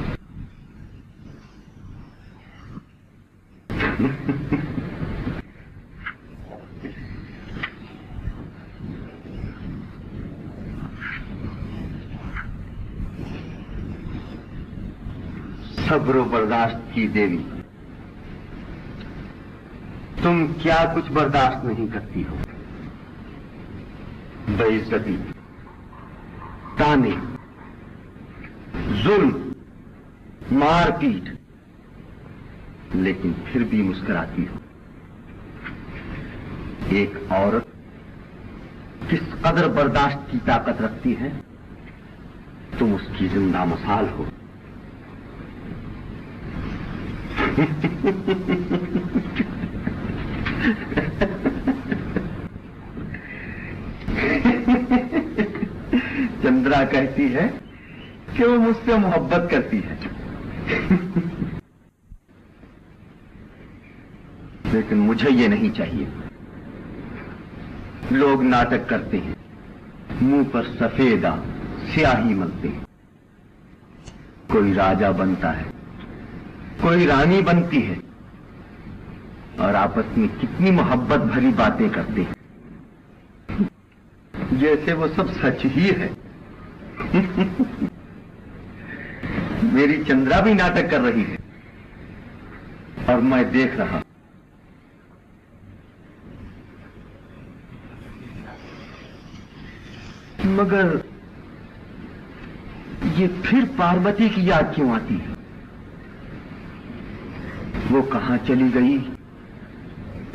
सब्र बर्दाश्त की देवी, तुम क्या कुछ बर्दाश्त नहीं करती हो? बेइज्जती, ताने, जुल्म, मारपीट, लेकिन फिर भी मुस्कुराती हो। एक औरत किस कदर बर्दाश्त की ताकत रखती है, तुम उसकी जिंदा मिसाल हो। चंद्रा कहती है कि वो मुझसे मोहब्बत करती है। लेकिन मुझे ये नहीं चाहिए। लोग नाटक करते हैं, मुंह पर सफेदा स्याही मलते हैं। कोई राजा बनता है, कोई रानी बनती है, और आपस में कितनी मोहब्बत भरी बातें करते हैं, जैसे वो सब सच ही है। मेरी चंद्रा भी नाटक कर रही है और मैं देख रहा। मगर ये फिर पार्वती की याद क्यों आती है? वो कहां चली गई,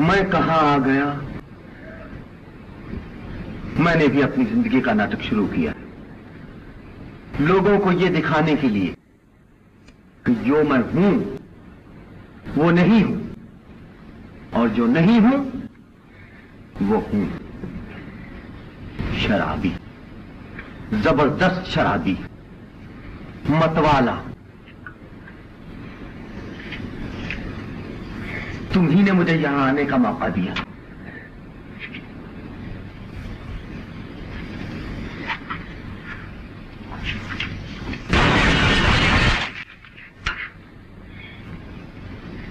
मैं कहां आ गया? मैंने भी अपनी जिंदगी का नाटक शुरू किया, लोगों को ये दिखाने के लिए कि जो मैं हूं वो नहीं हूं, और जो नहीं हूं वो हूं। शराबी, जबरदस्त शराबी, मतवाला। तुम्ही ने मुझे यहां आने का मौका दिया।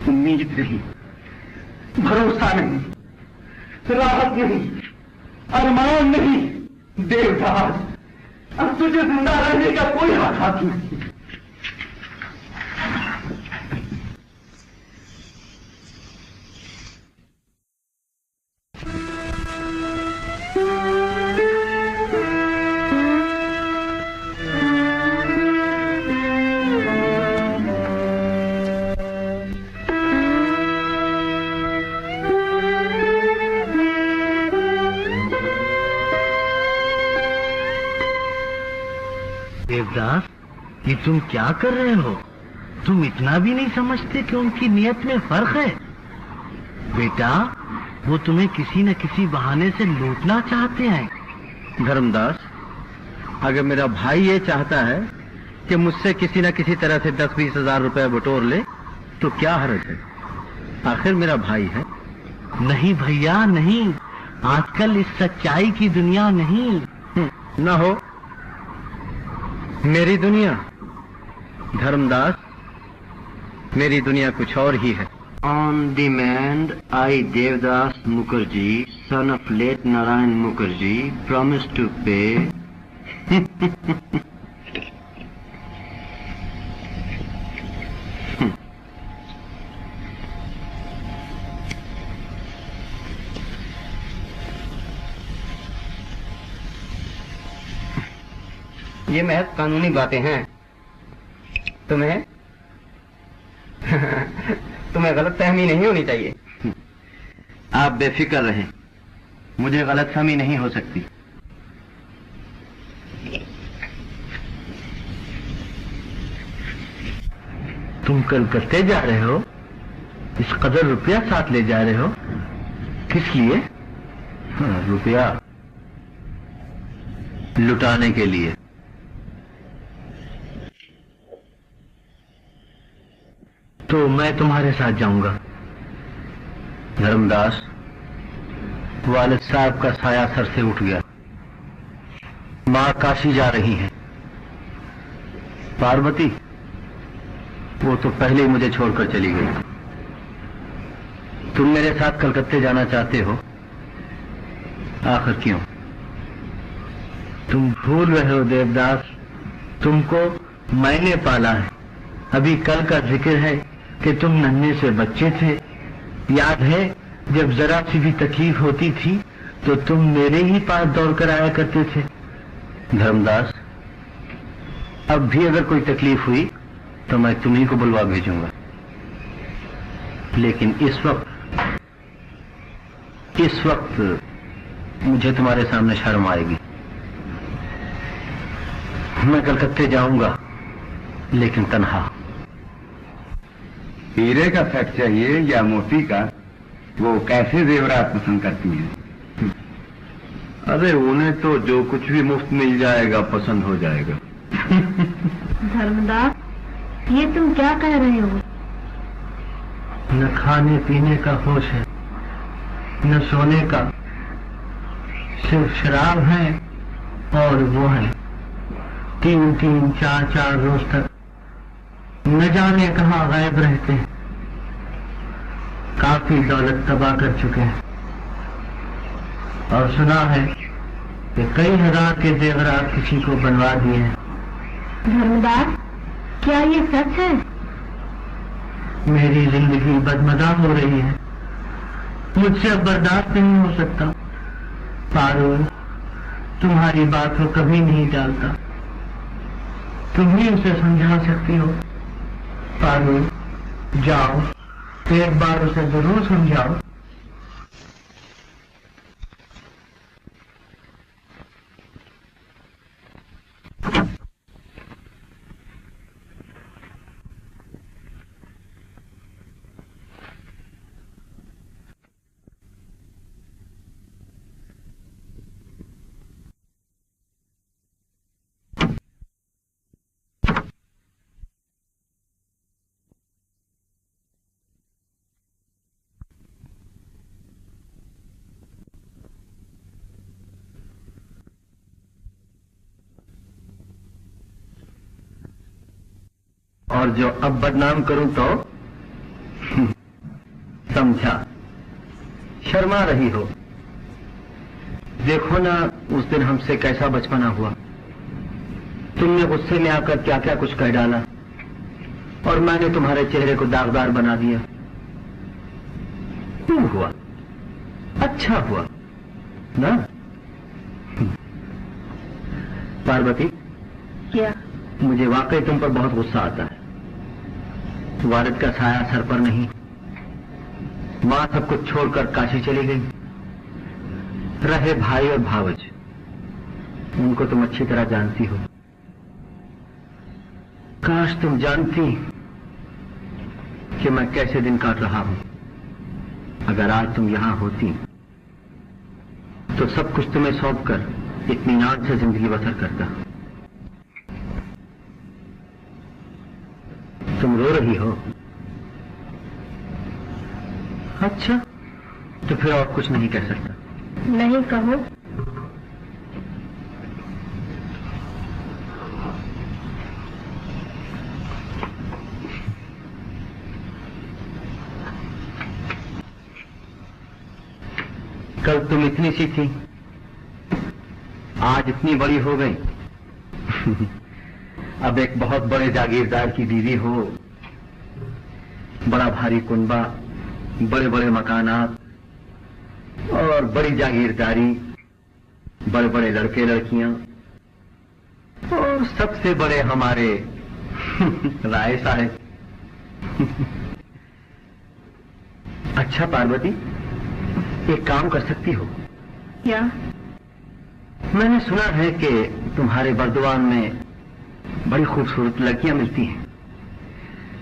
उम्मीद नहीं, भरोसा नहीं, राहत नहीं, अरमान नहीं। देवदास, अब तुझे जिंदा रहने का कोई हाथ नहीं। देवदास, ये तुम क्या कर रहे हो? तुम इतना भी नहीं समझते कि उनकी नियत में फर्क है? बेटा, वो तुम्हें किसी न किसी बहाने से लूटना चाहते हैं। धर्मदास, अगर मेरा भाई ये चाहता है कि मुझसे किसी न किसी तरह से 10-20 हजार रुपए बटोर ले, तो क्या हर्ज है? आखिर मेरा भाई है। नहीं भैया नहीं, आजकल इस सच्चाई की दुनिया नहीं। न हो मेरी दुनिया। धर्मदास, मेरी दुनिया कुछ और ही है। On demand, I Devdas Mukherjee, son of late Narayan Mukherjee, promise to pay. ये महज कानूनी बातें हैं। तुम्हें गलतफहमी नहीं होनी चाहिए। आप बेफिक्र रहें, मुझे गलतफहमी नहीं हो सकती। तुम कलकत्ते जा रहे हो? इस कदर रुपया साथ ले जा रहे हो? किस लिए? रुपया लुटाने के लिए। तो मैं तुम्हारे साथ जाऊंगा। धर्मदास, वालिद साहब का साया सर से उठ गया। मां काशी जा रही हैं। पार्वती, वो तो पहले ही मुझे छोड़कर चली गई। तुम मेरे साथ कलकत्ते जाना चाहते हो, आखिर क्यों? तुम भूल रहे हो देवदास, तुमको मैंने पाला है। अभी कल का जिक्र है कि तुम नन्हे से बच्चे थे। याद है, जब जरा सी भी तकलीफ होती थी तो तुम मेरे ही पास दौड़ कर आया करते थे। धर्मदास, अब भी अगर कोई तकलीफ हुई तो मैं तुम्ही को बुलवा भेजूंगा। लेकिन इस वक्त मुझे तुम्हारे सामने शर्म आएगी। मैं कलकत्ते जाऊंगा, लेकिन तन्हा। हीरे का सेट चाहिए या मोती का? वो कैसे जेवरात पसंद करती हैं? अरे उन्हें तो जो कुछ भी मुफ्त मिल जाएगा पसंद हो जाएगा। धर्मदास, ये तुम क्या कह रहे हो? न खाने पीने का होश है, न सोने का, सिर्फ शराब है और वो है 3-3, 4-4 रोज तक न जाने कहाँ गायब रहते हैं। काफी दौलत तबाह कर चुके हैं और सुना है कि कई हजार के जेवरात किसी को बनवा दिए हैं। धर्मदास, क्या ये सच है? मेरी जिंदगी बदमजा हो रही है, मुझसे अब बर्दाश्त नहीं हो सकता। पारो, तुम्हारी बात को कभी नहीं टालता, तुम ही उसे समझा सकती हो। पारो, जाओ, एक बार उसे जरूर समझाओ। और जो अब बदनाम करूं तो समझा, शर्मा रही हो। देखो ना उस दिन हमसे कैसा बचपना हुआ, तुमने गुस्से में आकर क्या क्या कुछ कह डाला और मैंने तुम्हारे चेहरे को दागदार बना दिया। क्यों हुआ? अच्छा हुआ ना? पार्वती, क्या? मुझे वाकई तुम पर बहुत गुस्सा आता है। वारिद का साया सर पर नहीं, मां सब कुछ छोड़कर काशी चली गई, रहे भाई और भावज, उनको तुम अच्छी तरह जानती हो। काश तुम जानती कि मैं कैसे दिन काट रहा हूं। अगर आज तुम यहां होती तो सब कुछ तुम्हें सौंपकर इत्मीनान से जिंदगी बसर करता। तुम रो रही हो? अच्छा, तो फिर और कुछ नहीं कह सकता। नहीं, कहो। कल तुम इतनी सी थी, आज इतनी बड़ी हो गई। अब एक बहुत बड़े जागीरदार की बीवी हो, बड़ा भारी कुनबा, बड़े बड़े मकानात और बड़ी जागीरदारी, बड़े बड़े लड़के लड़कियां और सबसे बड़े हमारे राय साहब। अच्छा पार्वती, एक काम कर सकती हो क्या? मैंने सुना है कि तुम्हारे बर्दवान में बड़ी खूबसूरत लड़कियां मिलती हैं।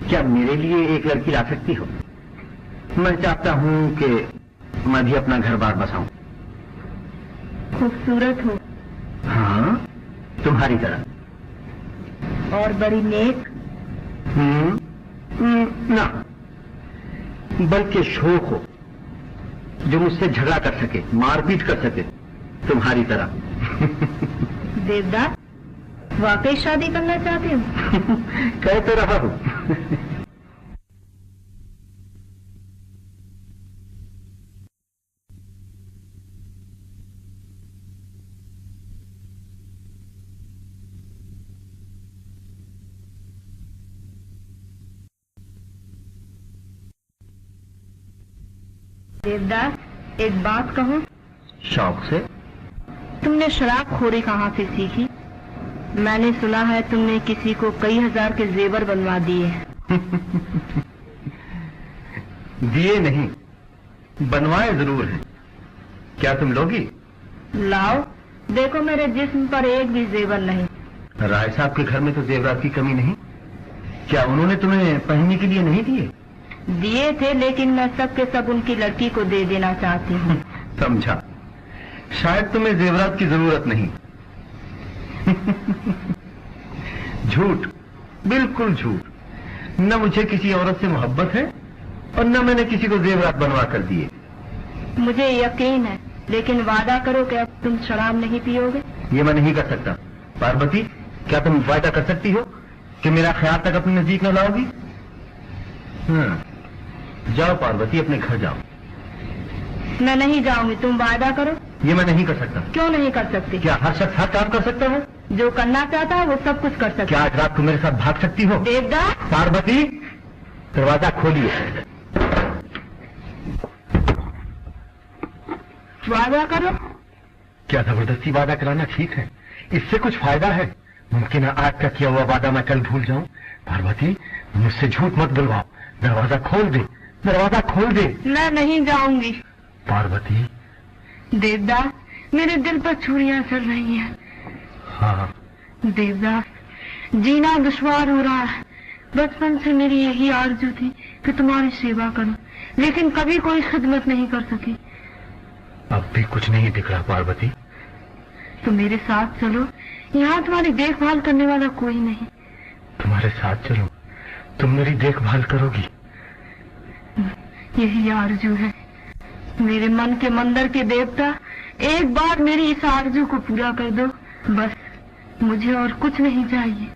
क्या मेरे लिए एक लड़की ला सकती हो? मैं चाहता हूं कि मैं भी अपना घर बार बसाऊं। खूबसूरत हो? हाँ, तुम्हारी तरह। और बड़ी नेक? ना, बल्कि शौक हो, जो मुझसे झगड़ा कर सके, मारपीट कर सके, तुम्हारी तरह। देवदास, वाकई शादी करना चाहते हो? कह तो रहा हूं। देवदास, एक बात कहूं? शौक से। तुमने शराबखोरी कहाँ से सीखी? मैंने सुना है तुमने किसी को कई हजार के जेवर बनवा दिए। दिए नहीं, बनवाए जरूर हैं। क्या तुम लोगी? लाओ, देखो मेरे जिस्म पर एक भी जेवर नहीं। राय साहब के घर में तो जेवरात की कमी नहीं। क्या उन्होंने तुम्हें पहनने के लिए नहीं दिए? दिए थे, लेकिन मैं सब के सब उनकी लड़की को दे देना चाहती हूँ। समझा। शायद तुम्हें जेवरात की जरूरत नहीं। झूठ, बिल्कुल झूठ। न मुझे किसी औरत से मोहब्बत है और न मैंने किसी को जेवरात बनवा कर दिए। मुझे यकीन है, लेकिन वादा करो कि अब तुम शराब नहीं पियोगे। ये मैं नहीं कर सकता। पार्वती, क्या तुम वादा कर सकती हो कि मेरा ख्याल तक अपने नजदीक न लाओगी? जाओ पार्वती, अपने घर जाओ। मैं नहीं जाऊंगी, तुम वादा करो। ये मैं नहीं कर सकता। क्यों नहीं कर सकती? क्या हर शख्स हर काम कर सकता है? जो करना चाहता है वो सब कुछ कर सकता है। क्या आज रात को मेरे साथ भाग सकती हो? देवदास, पार्वती, दरवाजा खोलिए। वादा करो। क्या जबरदस्ती वादा कराना ठीक है? इससे कुछ फायदा है? मुमकिन है आज का किया हुआ वादा मैं कल भूल जाऊं। पार्वती, मुझसे झूठ मत बुलवाओ। दरवाजा खोल दे, दरवाजा खोल दे। मैं नहीं जाऊंगी। पार्वती। देवदास, मेरे दिल पर छुरियां चल रही हैं। हाँ। देवदास, जीना दुश्वार हो रहा है। बचपन से मेरी यही आरज़ू थी कि तुम्हारी सेवा करूं, लेकिन कभी कोई खिदमत नहीं कर सकी। अब भी कुछ नहीं दिख रहा पार्वती। तो मेरे साथ चलो, यहाँ तुम्हारी देखभाल करने वाला कोई नहीं। तुम्हारे साथ चलो, तुम मेरी देखभाल करोगी? यही आरज़ू है। मेरे मन के मंदिर के देवता, एक बार मेरी इस आरज़ू को पूरा कर दो, बस। मुझे और कुछ नहीं चाहिए।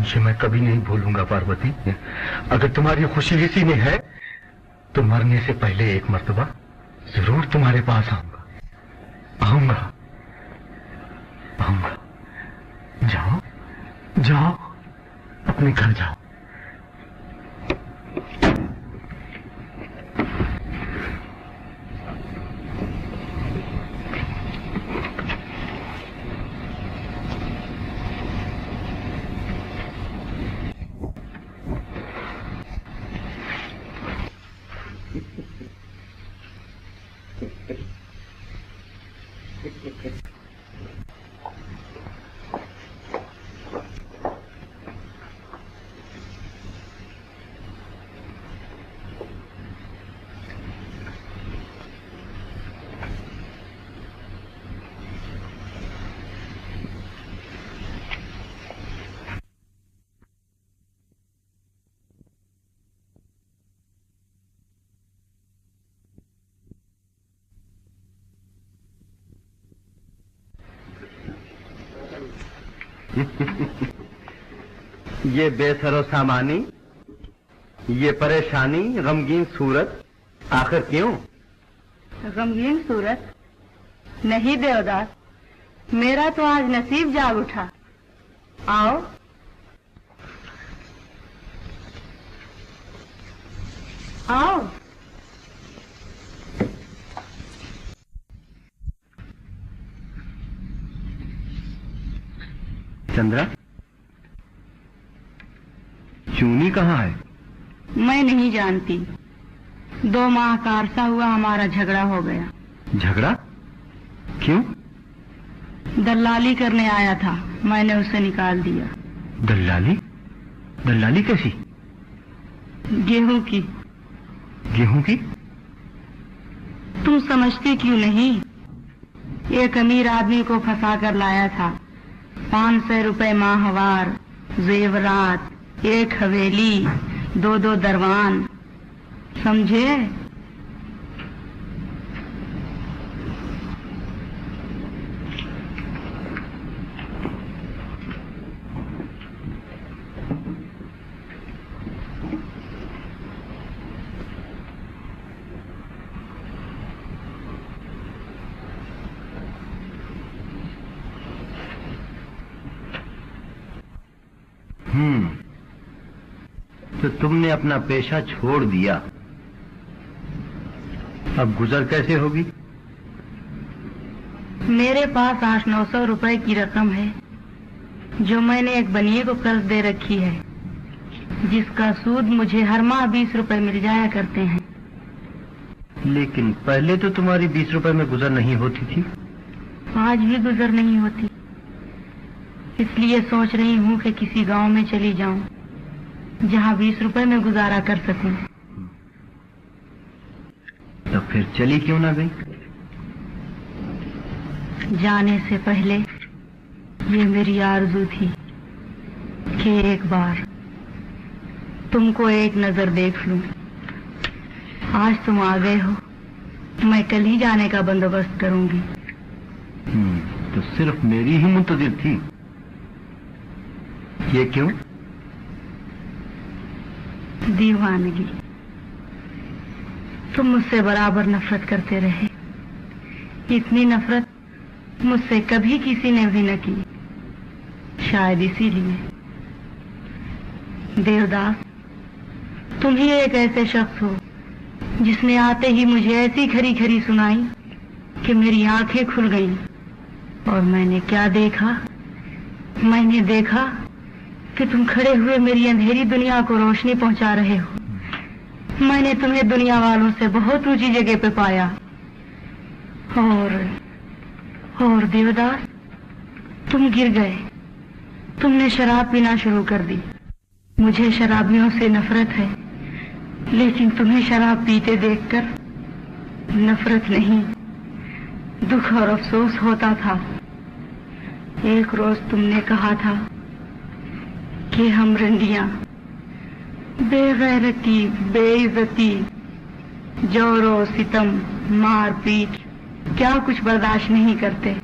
ये मैं कभी नहीं भूलूंगा पार्वती। अगर तुम्हारी खुशी इसी में है तो मरने से पहले एक मर्तबा जरूर तुम्हारे पास आऊंगा। आऊंगा, आऊंगा। जाओ, जाओ, अपने घर जाओ। ये बेसरो सामानी, ये परेशानी, गमगीन सूरत, आखिर क्यों? गमगीन सूरत नहीं देवदास, मेरा तो आज नसीब जाग उठा। आओ। आओ। चंद्रा, चूनी कहाँ है? मैं नहीं जानती। 2 माह का अरसा हुआ हमारा झगड़ा हो गया। झगड़ा? क्यों? दलाली करने आया था, मैंने उसे निकाल दिया। दलाली? दलाली कैसी? गेहूं की। गेहूं की? तुम समझती क्यों नहीं? एक अमीर आदमी को फंसा कर लाया था। 500 रुपए माहवार, जेवरात, 1 हवेली, 2 दरवान, समझे? तो तुमने अपना पेशा छोड़ दिया, अब गुजर कैसे होगी? मेरे पास 800-900 रुपए की रकम है, जो मैंने एक बनिए को कर्ज दे रखी है, जिसका सूद मुझे हर माह 20 रुपए मिल जाया करते हैं। लेकिन पहले तो तुम्हारी 20 रुपए में गुजर नहीं होती थी। आज भी गुजर नहीं होती, इसलिए सोच रही हूँ कि किसी गांव में चली जाऊं, जहाँ 20 रुपए में गुजारा कर सकूं। तो फिर चली क्यों ना गई? जाने से पहले ये मेरी आरज़ू थी कि एक बार तुमको एक नजर देख लूं। आज तुम आ गए हो, मैं कल ही जाने का बंदोबस्त करूंगी। तो सिर्फ मेरी ही मुंतजिर थी। ये क्यों? दीवानगी। तुम मुझसे बराबर नफरत करते रहे। इतनी नफरत मुझसे कभी किसी ने भी न की। शायद इसीलिए देवदास, तुम ही एक ऐसे शख्स हो जिसने आते ही मुझे ऐसी खरी खरी सुनाई कि मेरी आंखें खुल गईं। और मैंने क्या देखा? मैंने देखा कि तुम खड़े हुए मेरी अंधेरी दुनिया को रोशनी पहुंचा रहे हो। मैंने तुम्हें दुनिया वालों से बहुत ऊंची जगह पे पाया। और देवदास, तुम गिर गए। तुमने शराब पीना शुरू कर दी। मुझे शराबियों से नफरत है, लेकिन तुम्हें शराब पीते देखकर नफरत नहीं, दुख और अफसोस होता था। एक रोज तुमने कहा था कि हम रंडियां बेगैरती, बेइज्जती, जोरो सितम, मार पीट क्या कुछ बर्दाश्त नहीं करते।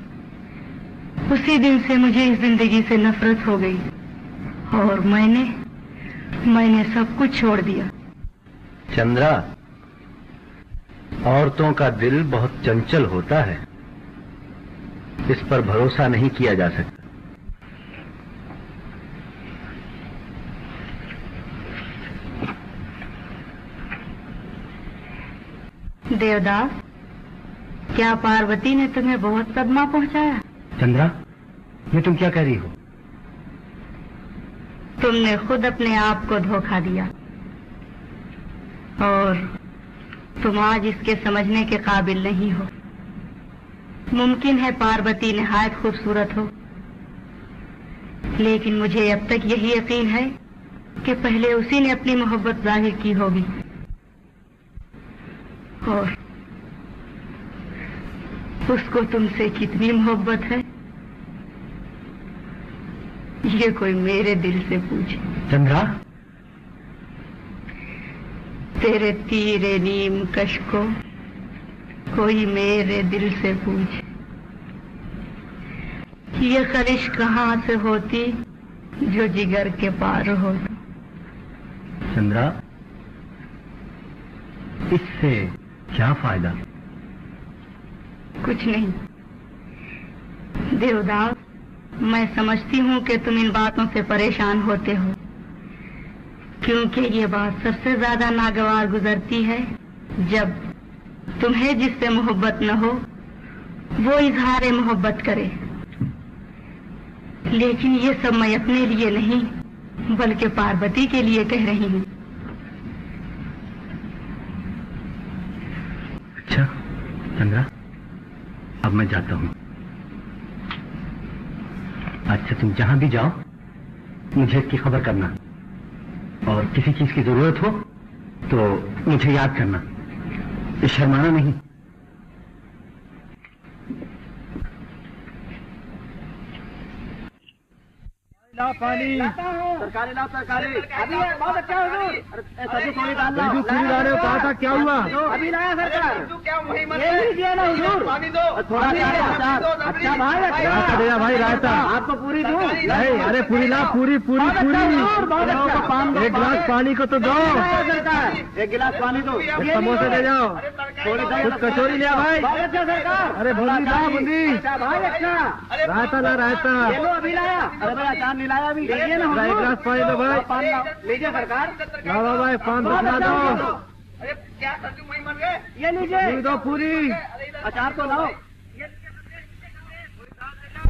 उसी दिन से मुझे इस जिंदगी से नफरत हो गई और मैंने सब कुछ छोड़ दिया। चंद्रा, औरतों का दिल बहुत चंचल होता है, इस पर भरोसा नहीं किया जा सकता। देवदास, क्या पार्वती ने तुम्हें बहुत सदमा पहुंचाया? चंद्रा, ये तुम क्या कह रही हो? तुमने खुद अपने आप को धोखा दिया और तुम आज इसके समझने के काबिल नहीं हो। मुमकिन है पार्वती निहायत खूबसूरत हो, लेकिन मुझे अब तक यही यकीन है कि पहले उसी ने अपनी मोहब्बत जाहिर की होगी। और उसको तुमसे कितनी मोहब्बत है, ये कोई मेरे दिल से पूछे। चंद्रा, तेरे तीरे नीम कश को कोई मेरे दिल से पूछे। ये खलिश कहाँ से होती जो जिगर के पार होती। चंद्रा, इससे क्या फायदा? कुछ नहीं देवदास, मैं समझती हूँ कि तुम इन बातों से परेशान होते हो, क्योंकि ये बात सबसे ज्यादा नागवार गुजरती है जब तुम्हें जिससे मोहब्बत न हो वो इजहार मोहब्बत करे। लेकिन ये सब मैं अपने लिए नहीं बल्कि पार्वती के लिए कह रही हूँ। अच्छा चंद्रा, अब मैं जाता हूँ। अच्छा, तुम जहां भी जाओ मुझे इसकी खबर करना, और किसी चीज की जरूरत हो तो मुझे याद करना, शर्माना नहीं। ला पानी, सरकारी ला सरकारी। अभी बहुत अच्छा हुजूर। सब्जी थोड़ी डाल लो। पूरी डाल रहे हो, कहा था क्या हुआ? अभी लाया सरकार। ये लीजिए ना हुजूर। थोड़ा अच्छा भाई, रायता देना भाई, रायता। आपको पूरी दूं? नहीं, अरे पूरी ला, पूरी पूरी पूरी। एक गिलास पानी को तो दो सरकार, एक गिलास पानी दो। समोसे ले जाओ, कुछ कचौरी ले भाई। अरे बूंदी ला, बूंदी भाई। अच्छा रायता ला, रायता अभी लाया। अरे भाई अचार नहीं लाया अभी। लीजिए ना, एक गिलास पानी दो भाई। लीजिए सरकार। लाओ भाई, पान बना दो। अरे क्या सब्जी वही मर गए? ये लीजिए दो पूरी, अचार तो लाओ।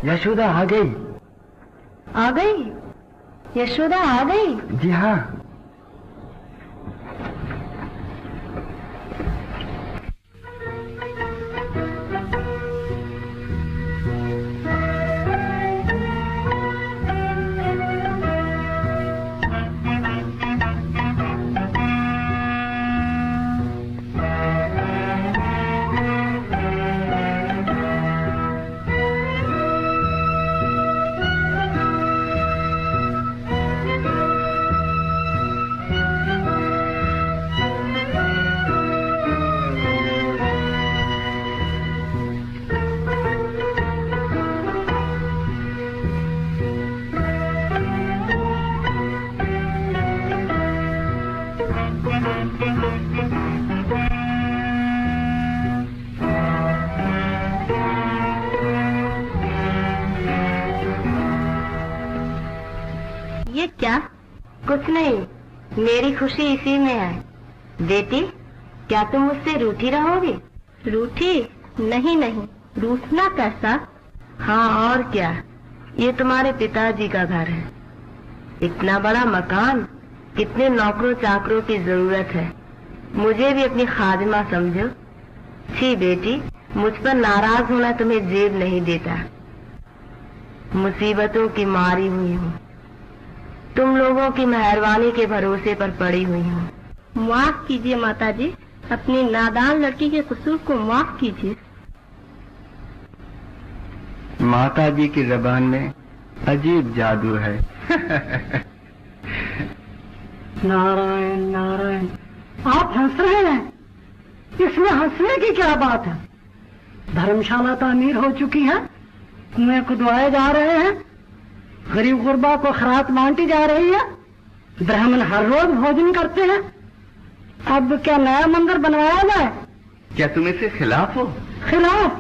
यशोदा आ गई। आ गई? यशोदा आ गई? जी हाँ। ये क्या? कुछ नहीं, मेरी खुशी इसी में है। बेटी, क्या तुम मुझसे रूठी रहोगी? रूठी? नहीं नहीं, रूठना कैसा? हाँ और क्या, ये तुम्हारे पिताजी का घर है। इतना बड़ा मकान, कितने नौकरों चाकरों की जरूरत है। मुझे भी अपनी खादिमा समझो। छी बेटी, मुझ पर नाराज होना तुम्हें जेब नहीं देता। मुसीबतों की मारी हुई हूँ, तुम लोगों की मेहरबानी के भरोसे पर पड़ी हुई हूँ। माफ कीजिए माताजी, अपनी नादान लड़की के कसूर को माफ कीजिए। माताजी की जबान में अजीब जादू है। नारायण नारायण, आप हंस रहे हैं? इसमें हंसने की क्या बात है? धर्मशाला तामीर हो चुकी है, कुएं खुदवाए जा रहे हैं, गरीब गुरबा को खरात बांटी जा रही है, ब्राह्मण हर रोज भोजन करते हैं। अब क्या नया मंदिर बनवाया जाए? क्या तुम इसके खिलाफ हो? खिलाफ?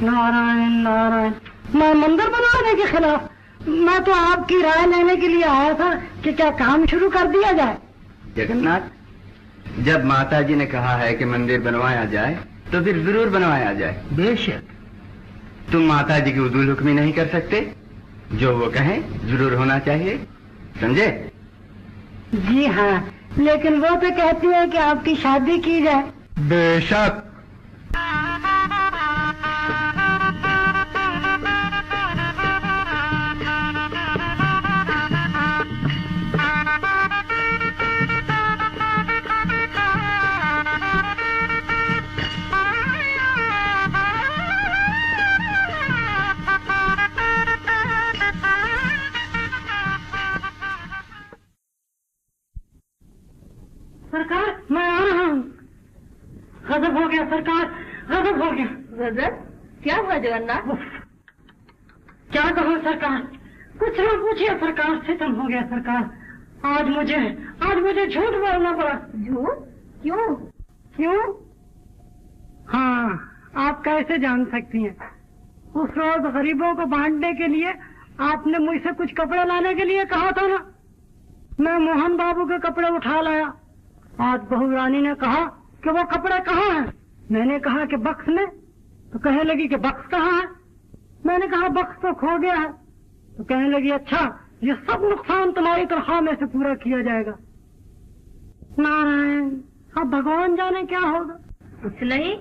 नारायण नारायण, मैं मंदिर बनाने के खिलाफ? मैं तो आपकी राय लेने के लिए आया था कि क्या काम शुरू कर दिया जाए। जगन्नाथ, जब माताजी ने कहा है कि मंदिर बनवाया जाए तो फिर जरूर बनवाया जाए। बेशक। तुम माताजी की उदूल हुक्मी नहीं कर सकते, जो वो कहें जरूर होना चाहिए, समझे? जी हाँ, लेकिन वो तो कहती है कि आपकी शादी की जाए। बेशक। सरकार, मैं आ रहा हूँ। गजब हो गया सरकार, गजब हो गया। गजब? क्या हुआ जगन्नाथ? क्या कहूँ सरकार, कुछ न पूछिए सरकार, सितम हो गया सरकार। आज मुझे झूठ बोलना पड़ा। झूठ? क्यों? क्यों? हाँ, आप कैसे जान सकती हैं? उस रोज गरीबों को बांटने के लिए आपने मुझसे कुछ कपड़े लाने के लिए कहा था ना। मैं मोहन बाबू के कपड़े उठा लाया। आज बहू रानी ने कहा कि वो कपड़े कहाँ हैं। मैंने कहा कि बक्स में, तो कहने लगी कि बक्स कहाँ है। मैंने कहा बक्स तो खो गया है। तो कहने लगी अच्छा, ये सब नुकसान तुम्हारी तनख्वाह में से पूरा किया जाएगा। नारायण, अब भगवान जाने क्या होगा। कुछ नहीं।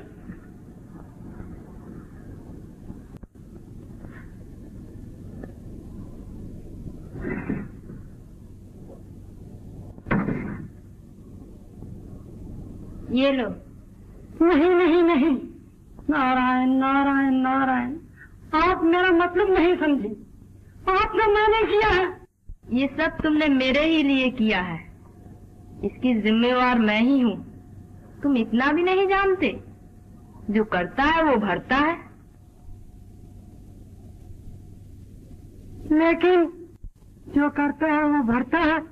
ये लो। नहीं नहीं नहीं, नारायण नारायण नारायण, आप मेरा मतलब नहीं समझी। आपने मैंने किया है। ये सब तुमने मेरे ही लिए किया है, इसकी जिम्मेवार मैं ही हूँ। तुम इतना भी नहीं जानते, जो करता है वो भरता है। लेकिन जो करता है वो भरता है।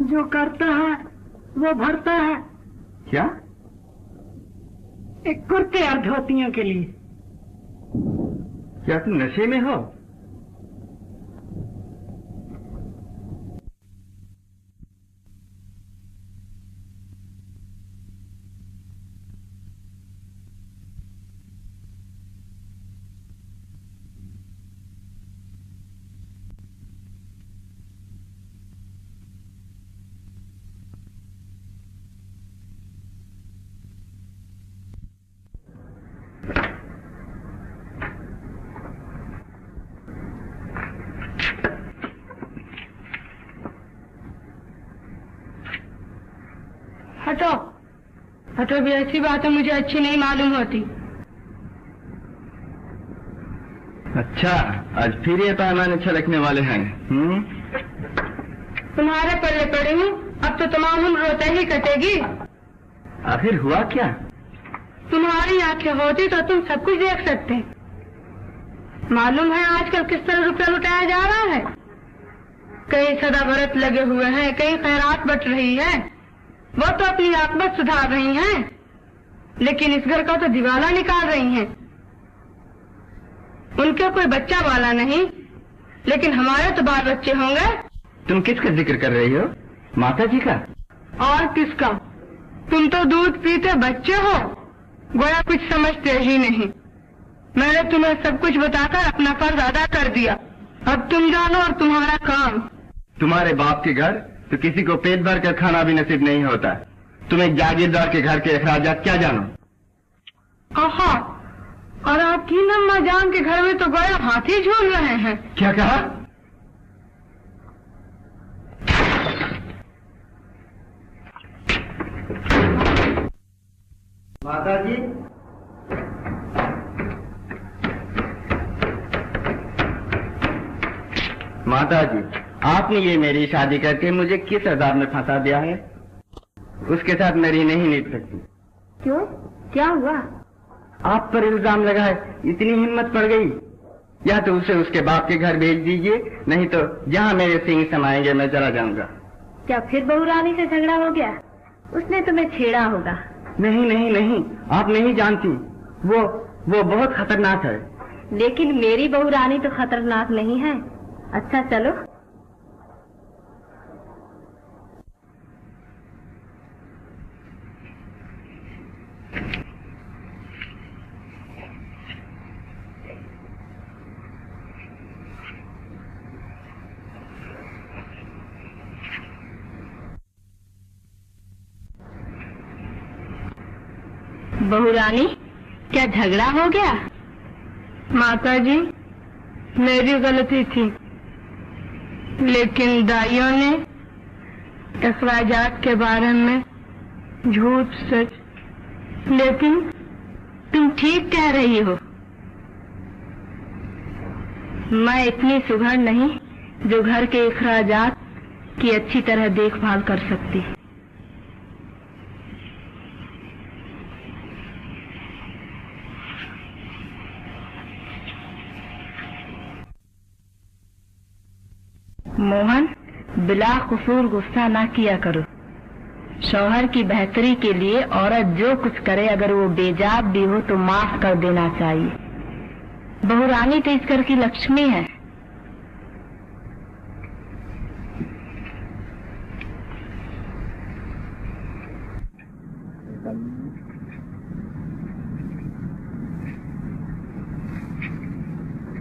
जो करता है वो भरता है। क्या? एक कुर्ते और धोतियों के लिए। क्या तुम नशे में हो? हटो हटो, भी ऐसी बातें मुझे अच्छी नहीं मालूम होती। अच्छा, आज फिर ये पैमाने छलकने वाले हैं। तुम्हारे पल्ले पड़ी हूँ, अब तो तमाम उम्र रोते ही कटेगी। आखिर हुआ क्या? तुम्हारी आंखें होती तो तुम सब कुछ देख सकते। मालूम है आजकल किस तरह रुपया लुटाया जा रहा है। कई सदा व्रत लगे हुए हैं, कई खैरात बट रही है, वो तो अपनी आकबत सुधार रही हैं, लेकिन इस घर का तो दिवाला निकाल रही हैं। उनके कोई बच्चा वाला नहीं, लेकिन हमारे तो बाल बच्चे होंगे। तुम किसका जिक्र कर रही हो? माता जी का? और किसका? तुम तो दूध पीते बच्चे हो, गोया कुछ समझते ही नहीं। मैंने तुम्हें सब कुछ बताकर अपना फर्ज अदा कर दिया। अब तुम जानो और तुम्हारा काम। तुम्हारे बाप के घर तो किसी को पेट भर कर खाना भी नसीब नहीं होता। तुम एक जागीरदार के घर के अखराजात क्या जानो? आहा, और आपकी नम्मा जान के घर में तो गोया हाथी झूल रहे हैं। क्या कहा? माता जी, माता जी, आपने ये मेरी शादी करके मुझे किस अजाब में फंसा दिया है? उसके साथ मेरी नहीं नीत सकती। क्यों, क्या हुआ? आप पर इल्जाम लगा है, इतनी हिम्मत पड़ गई। या तो उसे उसके बाप के घर भेज दीजिए, नहीं तो जहाँ मेरे सिंह समाएंगे मैं चला जाऊंगा। क्या फिर बहू रानी से झगड़ा हो गया? उसने तुम्हें छेड़ा होगा। नहीं नहीं नहीं, आप नहीं जानती, वो बहुत खतरनाक है। लेकिन मेरी बहू रानी तो खतरनाक नहीं है। अच्छा चलो। बहू रानी, क्या झगड़ा हो गया? माता जी, मेरी गलती थी, लेकिन दाइयों ने अखराजात के बारे में झूठ सच। लेकिन तुम ठीक कह रही हो। मैं इतनी सुघड़ नहीं जो घर के अखराजात की अच्छी तरह देखभाल कर सकती। मोहन, बिला कसूर गुस्सा ना किया करो। शौहर की बेहतरी के लिए औरत जो कुछ करे, अगर वो बेजाब भी हो तो माफ कर देना चाहिए। बहू रानी तो इस घर की लक्ष्मी है।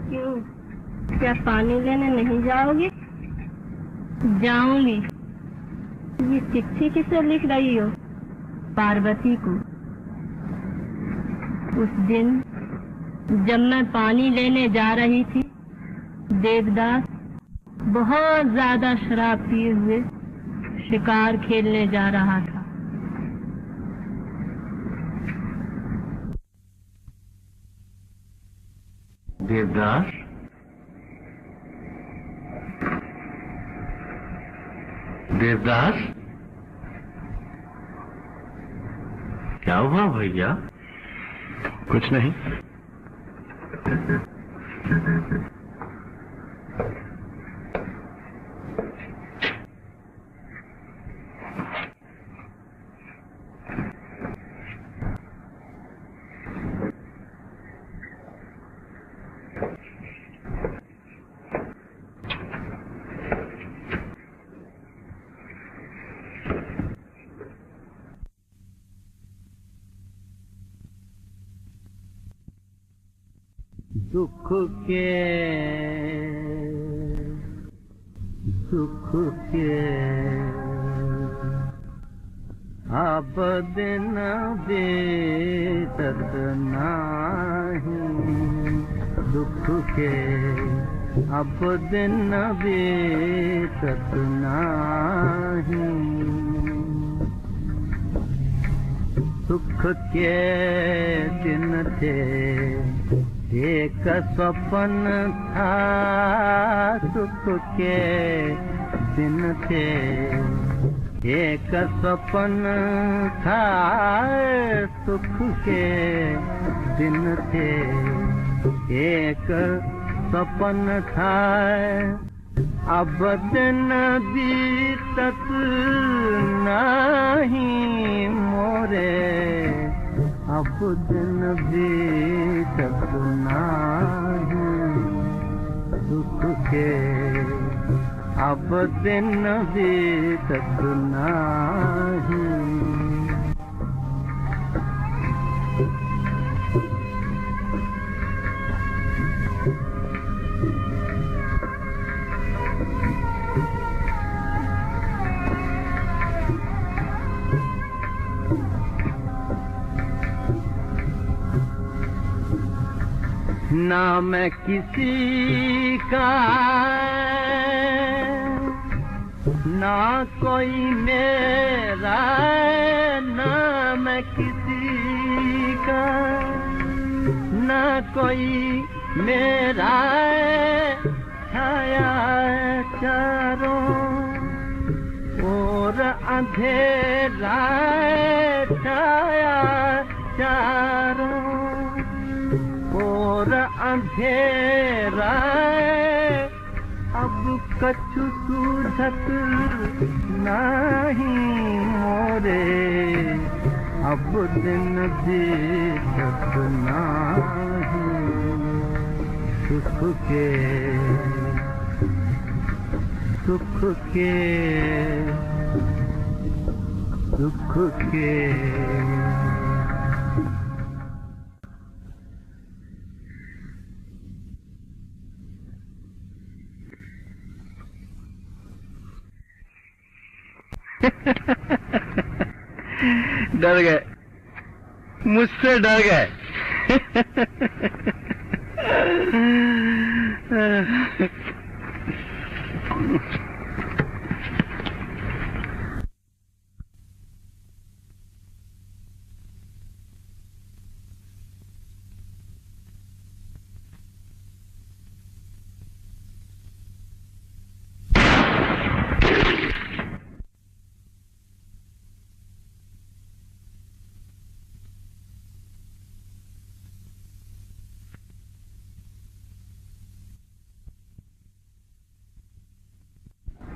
क्यों, क्या पानी लेने नहीं जाओगे? जाऊंगी। ये चिट्ठी किसे लिख रही हो? पार्वती को। उस दिन जब मैं पानी लेने जा रही थी, देवदास बहुत ज्यादा शराब पिए हुए शिकार खेलने जा रहा था। देवदास, देवदास, क्या हुआ भैया? कुछ नहीं। दुख के अब दिन बीतत नाही, दुख के अब दिन बीतत नाही। सुख के दिन थे एक स्वप्न था, सुख के दिन थे एक सपन था सुख के दिन थे, एक सपन था अब दिन बीतत नहीं मोरे, अब दिन बीतत नहीं सुख के, अब दिन बीतत नहीं। ना मैं किसी का ना कोई मेरा, ना मैं किसी का ना कोई मेरा, छाया चारों और अंधेरा छाया चारों और अंधेरा, अब कछु सूझत नहीं मोरे, अब दिन बीतत नहीं सुख के, सुख के, सुख के। डर गए, मुझसे डर गए।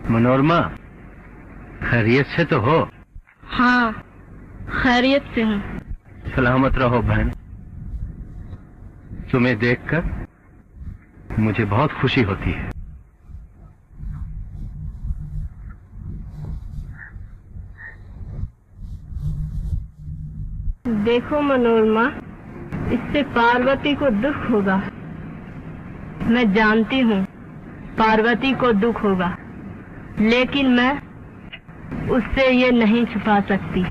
मनोरमा, खैरियत से तो हो? हाँ, खैरियत से हूँ। सलामत रहो बहन। तुम्हें देखकर मुझे बहुत खुशी होती है। देखो मनोरमा, इससे पार्वती को दुख होगा। मैं जानती हूँ पार्वती को दुख होगा, लेकिन मैं उससे ये नहीं छुपा सकती।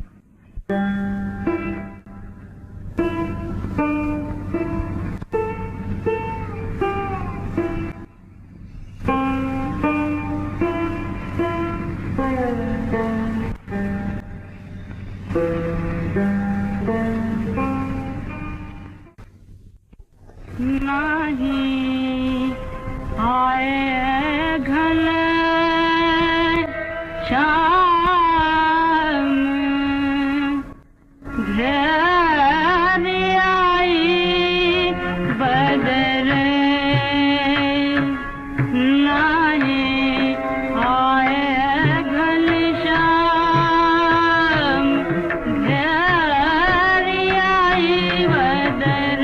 नहीं आए घन शाम, घर आई बदर, नहीं आए घन शाम, घर आई बदर।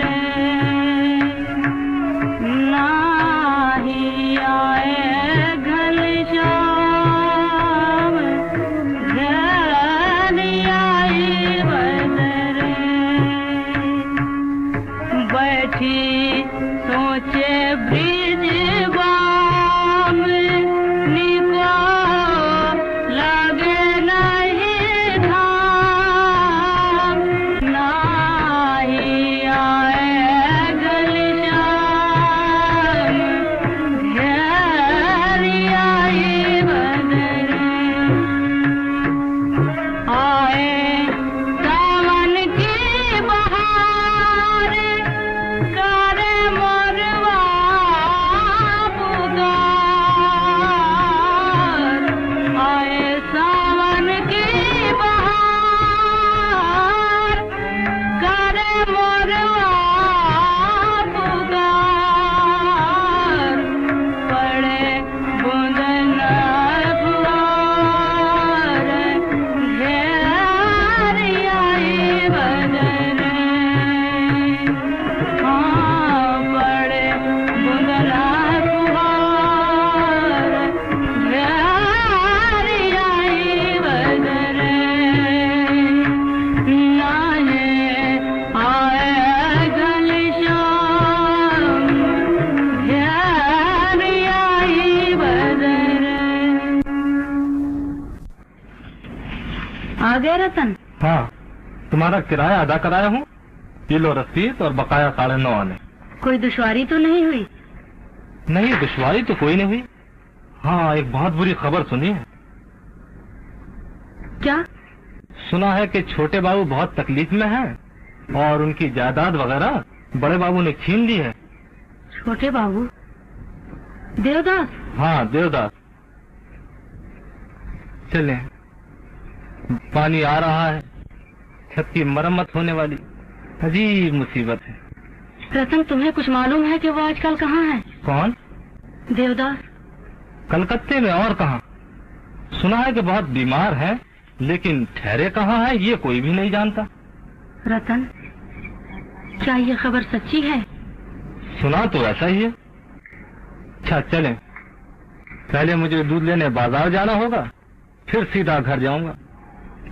रतन? हाँ, तुम्हारा किराया अदा कराया हूँ। ये लो रसीद और बकाया 9.5 आने। कोई दुश्वारी तो नहीं हुई? नहीं, दुश्वारी तो कोई नहीं हुई। हाँ, एक बहुत बुरी खबर सुनी है। क्या? सुना है कि छोटे बाबू बहुत तकलीफ में हैं और उनकी जायदाद वगैरह बड़े बाबू ने छीन ली है। छोटे बाबू? देवदास? हाँ, देवदास। चले, पानी आ रहा है, छत की मरम्मत होने वाली। अजीब मुसीबत है। रतन, तुम्हें कुछ मालूम है कि वो आजकल कहाँ है? कौन? देवदास। कलकत्ते में, और कहाँ? सुना है कि बहुत बीमार है, लेकिन ठहरे कहाँ है ये कोई भी नहीं जानता। रतन, क्या ये खबर सच्ची है? सुना तो ऐसा ही है। अच्छा चलें, पहले मुझे दूध लेने बाजार जाना होगा, फिर सीधा घर जाऊंगा।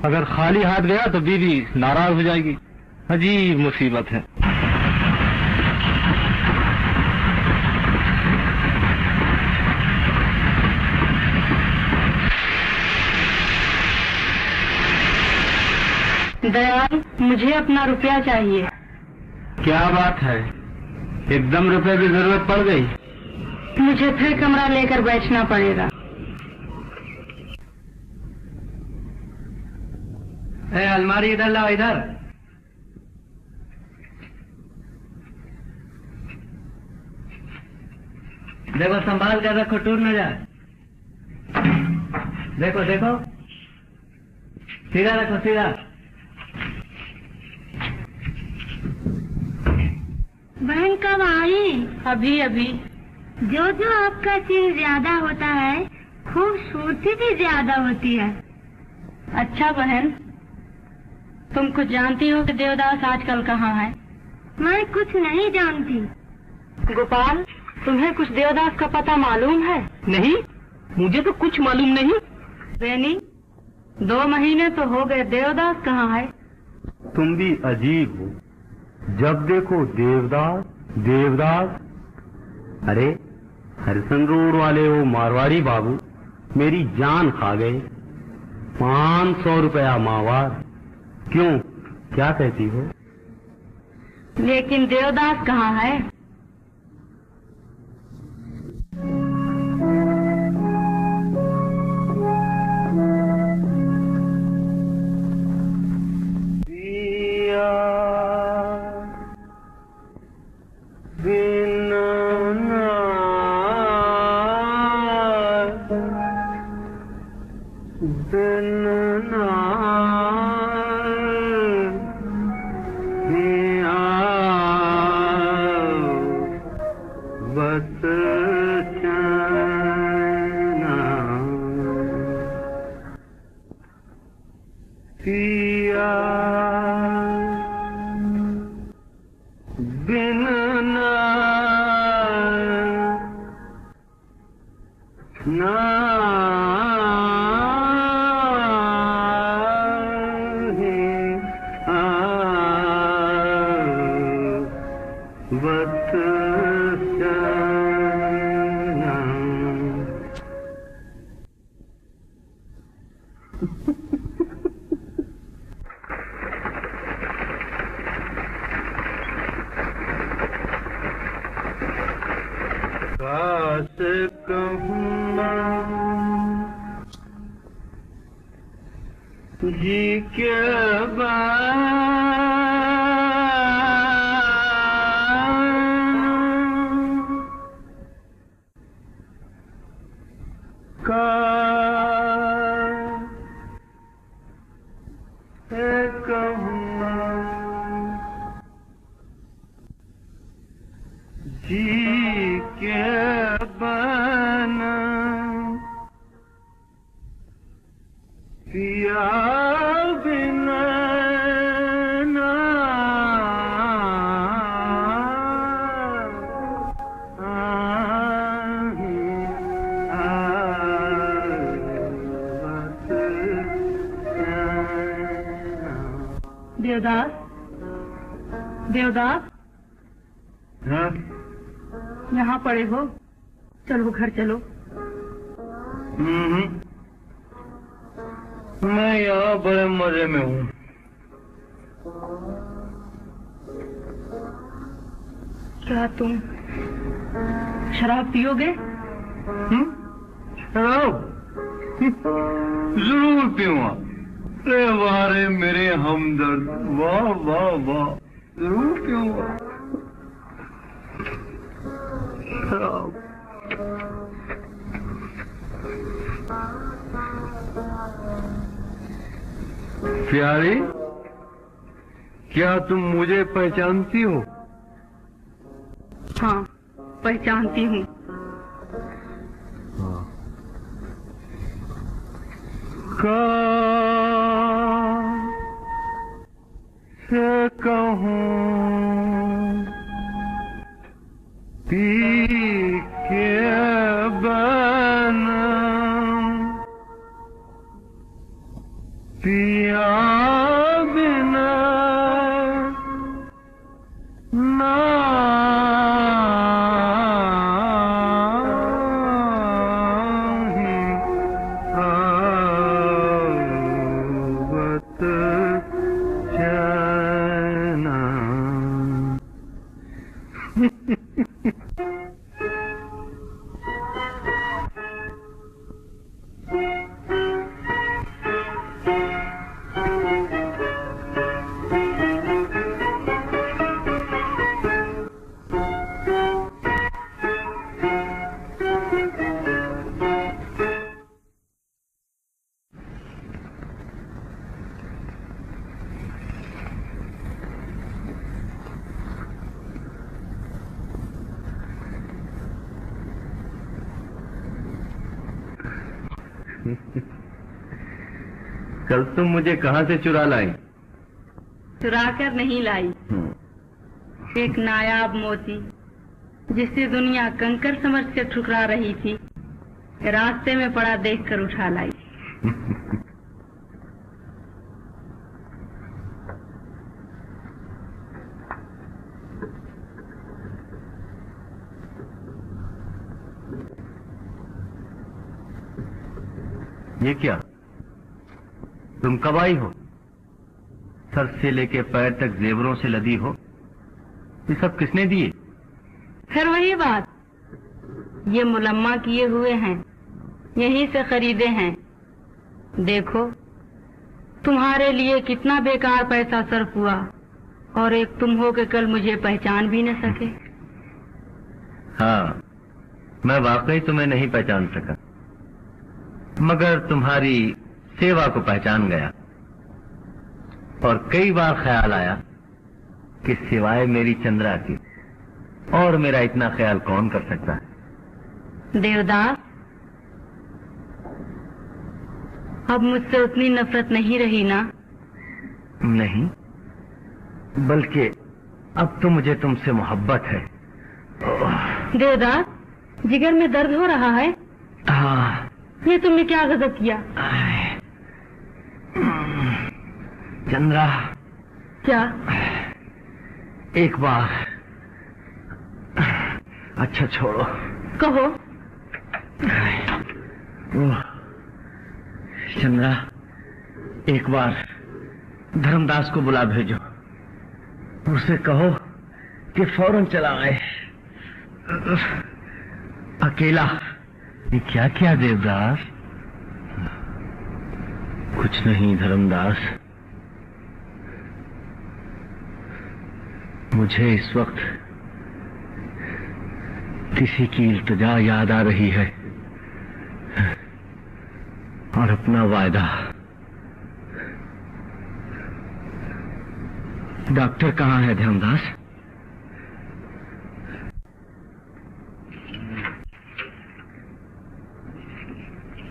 अगर खाली हाथ गया तो बीवी नाराज हो जाएगी। अजीब मुसीबत है। दयाल, मुझे अपना रुपया चाहिए। क्या बात है, एकदम रुपए की जरूरत पड़ गई? मुझे फिर कमरा लेकर बैठना पड़ेगा। अलमारी इधर लाओ, इधर। देखो, संभाल कर रखो, टूट न जाए। देखो देखो, सीधा रखो, सीधा। बहन कब आई? अभी अभी। जो जो आपका चीज ज्यादा होता है, खूबसूरती भी ज्यादा होती है। अच्छा बहन, तुम कुछ जानती हो कि देवदास आजकल कहाँ है? मैं कुछ नहीं जानती। गोपाल, तुम्हें कुछ देवदास का पता मालूम है? नहीं, मुझे तो कुछ मालूम नहीं। बेनी, 2 महीने तो हो गए, देवदास कहाँ है? तुम भी अजीब हो, जब देखो देवदास देवदास। अरे हरिसन रोड वाले वो मारवाड़ी बाबू मेरी जान खा गए। 500 रुपया माहवार। क्यों, क्या कहती हो? लेकिन देवदास कहाँ है? जी क्या बात का है कहूँगा, जी क्या बना पिया बिना ना देवदास, देवदास, हाँ? यहाँ पड़े हो? चलो घर चलो। मैं यहाँ बड़े मजे में हूँ। क्या तुम शराब पियोगे? शराब जरूर पीऊंगा। अरे वाह रे मेरे हमदर्द, वाह वाह वाह, जरूर पीऊंगा शराब। प्यारी, क्या तुम मुझे पहचानती हो? हाँ, पहचानती हूँ। से कहूँ पी के बना पिया बिना कल तुम मुझे कहाँ से चुरा लाई? चुरा कर नहीं लाई, एक नायाब मोती जिसे दुनिया कंकर समझ कर ठुकरा रही थी, रास्ते में पड़ा देखकर उठा लाई। ये क्या? तुम कब आई हो? सर से लेके पैर तक जेवरों से लदी हो। ये सब किसने दिए? फिर वही बात, ये मुलम्मा किए हुए हैं, यहीं से खरीदे हैं। देखो तुम्हारे लिए कितना बेकार पैसा सर्फ हुआ, और एक तुम हो के कल मुझे पहचान भी न सके। हाँ, मैं वाकई तुम्हें नहीं पहचान सका, मगर तुम्हारी सेवा को पहचान गया। और कई बार ख्याल आया कि सिवाय मेरी चंद्रा की और मेरा इतना ख्याल कौन कर सकता है। देवदास, अब मुझसे उतनी नफरत नहीं रही ना? नहीं, बल्कि अब तो मुझे तुमसे मोहब्बत है। देवदास, जिगर में दर्द हो रहा है। हाँ। ये तुमने क्या गजब किया? चंद्रा। क्या? एक बार। अच्छा छोड़ो। कहो। चंद्रा, एक बार धर्मदास को बुला भेजो, उसे कहो कि फौरन चला आए। अकेला। ये क्या किया देवदास? कुछ नहीं धर्मदास, मुझे इस वक्त किसी की इल्तिजा याद आ रही है, और अपना वायदा। डॉक्टर कहाँ है धर्मदास?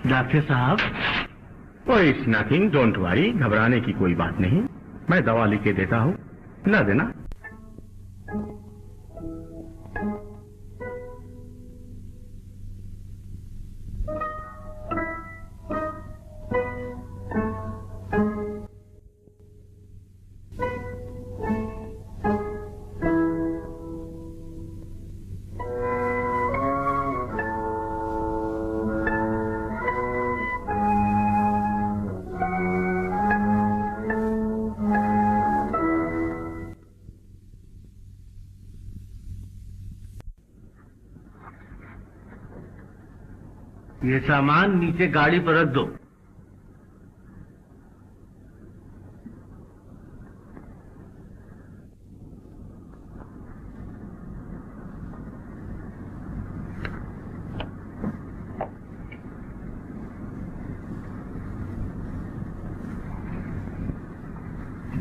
डॉक्टर साहब। ओह, इट्स नथिंग, डोंट वरी, घबराने की कोई बात नहीं, मैं दवा लिख के देता हूँ, ला देना। ये सामान नीचे गाड़ी पर रख दो।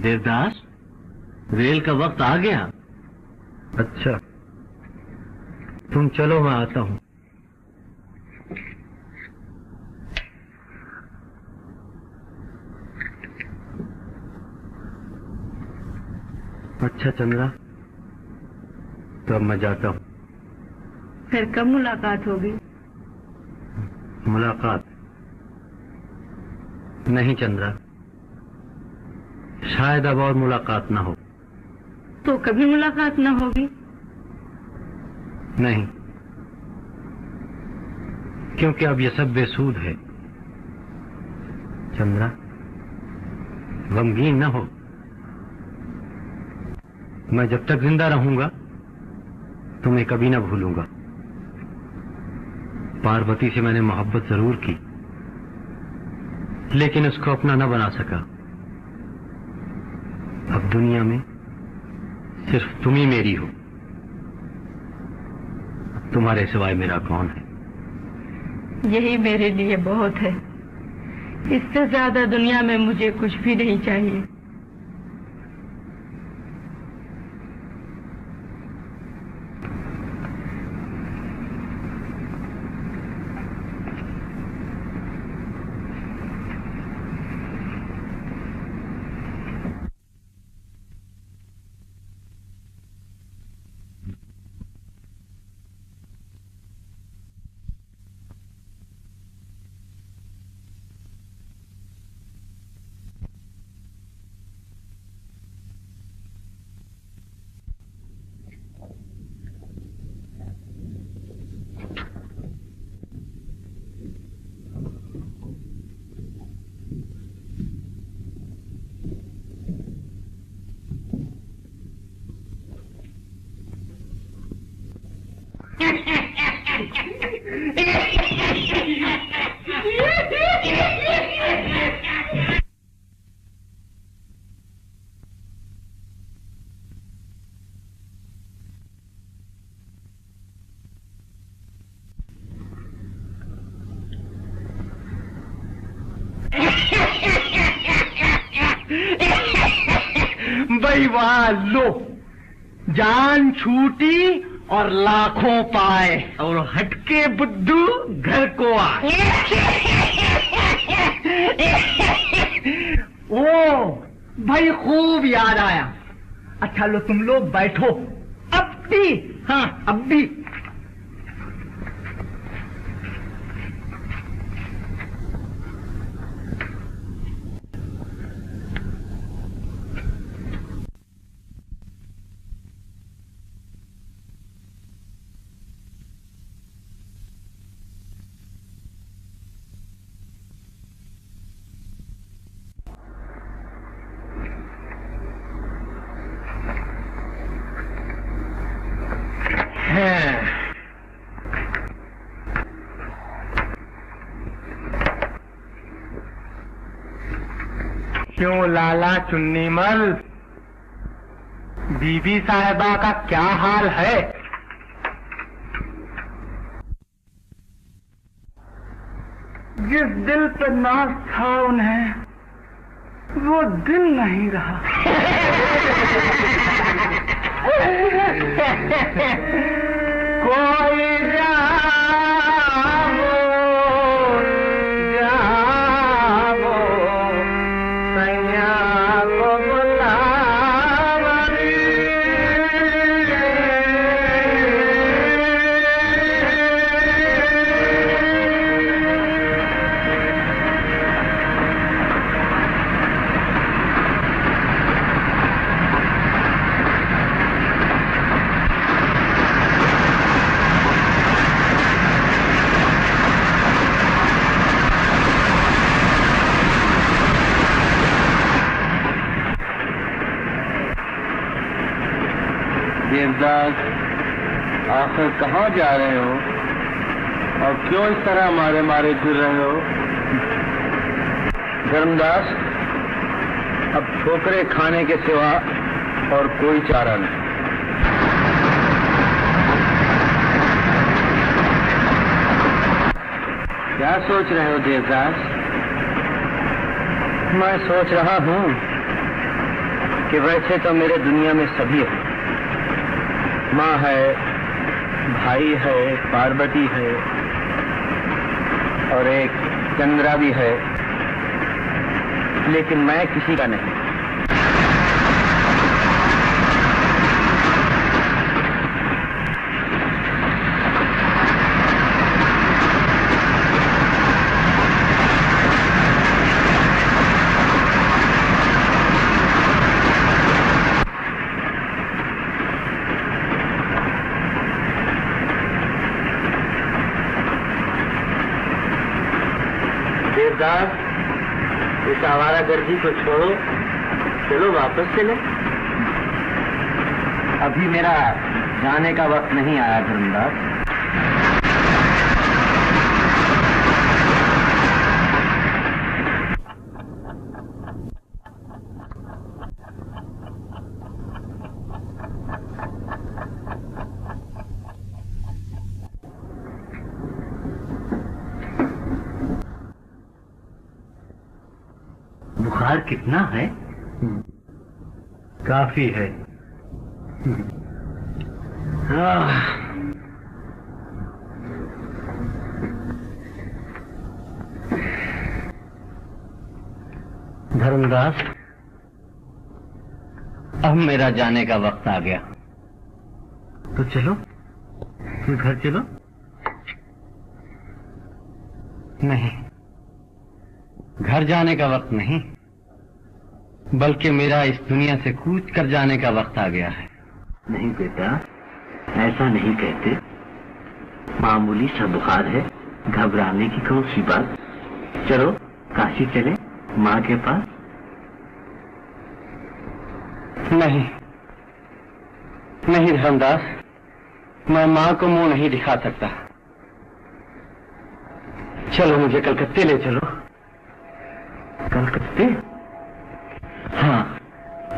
देवदास, रेल का वक्त आ गया। अच्छा, तुम चलो, मैं आता हूं। अच्छा चंद्रा, तो अब मैं जाता हूं। फिर कब मुलाकात होगी? मुलाकात नहीं चंद्रा, शायद अब और मुलाकात ना हो। तो कभी मुलाकात ना होगी? नहीं, क्योंकि अब यह सब बेसूद है। चंद्रा, गमगीन न हो। मैं जब तक जिंदा रहूंगा तुम्हें कभी ना भूलूंगा। पार्वती से मैंने मोहब्बत जरूर की, लेकिन उसको अपना न बना सका। अब दुनिया में सिर्फ तुम ही मेरी हो। तुम्हारे सिवाय मेरा कौन है? यही मेरे लिए बहुत है। इससे ज्यादा दुनिया में मुझे कुछ भी नहीं चाहिए। भाई वाह, लो, जान छूटी और लाखों पाए, और हटके बुद्धू घर को आए। ओ भाई, खूब याद आया। अच्छा लो, तुम लोग बैठो। अब भी, हाँ अब भी। क्यों लाला चुन्नीमल, बीबी साहिबा का क्या हाल है? जिस दिल पर नाज था उन्हें, वो दिल नहीं रहा। कोई देवदास, आखिर कहाँ जा रहे हो? और क्यों इस तरह मारे मारे फिर रहे हो? धर्मदास, अब ठोकरे खाने के सिवा और कोई चारा नहीं। क्या सोच रहे हो देवदास? मैं सोच रहा हूं कि वैसे तो मेरे दुनिया में सभी है, माँ है, भाई है, पार्वती है और एक चंद्रा भी है, लेकिन मैं किसी का नहीं। देवदास, इस आवारागर्दी को छोड़ो, चलो वापस चले। अभी मेरा जाने का वक्त नहीं आया धर्मदास। बुखार कितना है? काफी है। धर्मदास, अब मेरा जाने का वक्त आ गया, तो चलो, तुम घर चलो। नहीं, घर जाने का वक्त नहीं, बल्कि मेरा इस दुनिया से कूच कर जाने का वक्त आ गया है। नहीं बेटा, ऐसा नहीं कहते। मामूली सा बुखार है, घबराने की कौन सी बात। चलो काशी चले, माँ के पास। नहीं नहीं धर्मदास, मैं माँ को मुंह नहीं दिखा सकता। चलो मुझे कलकत्ते ले चलो। कलकत्ते? हाँ,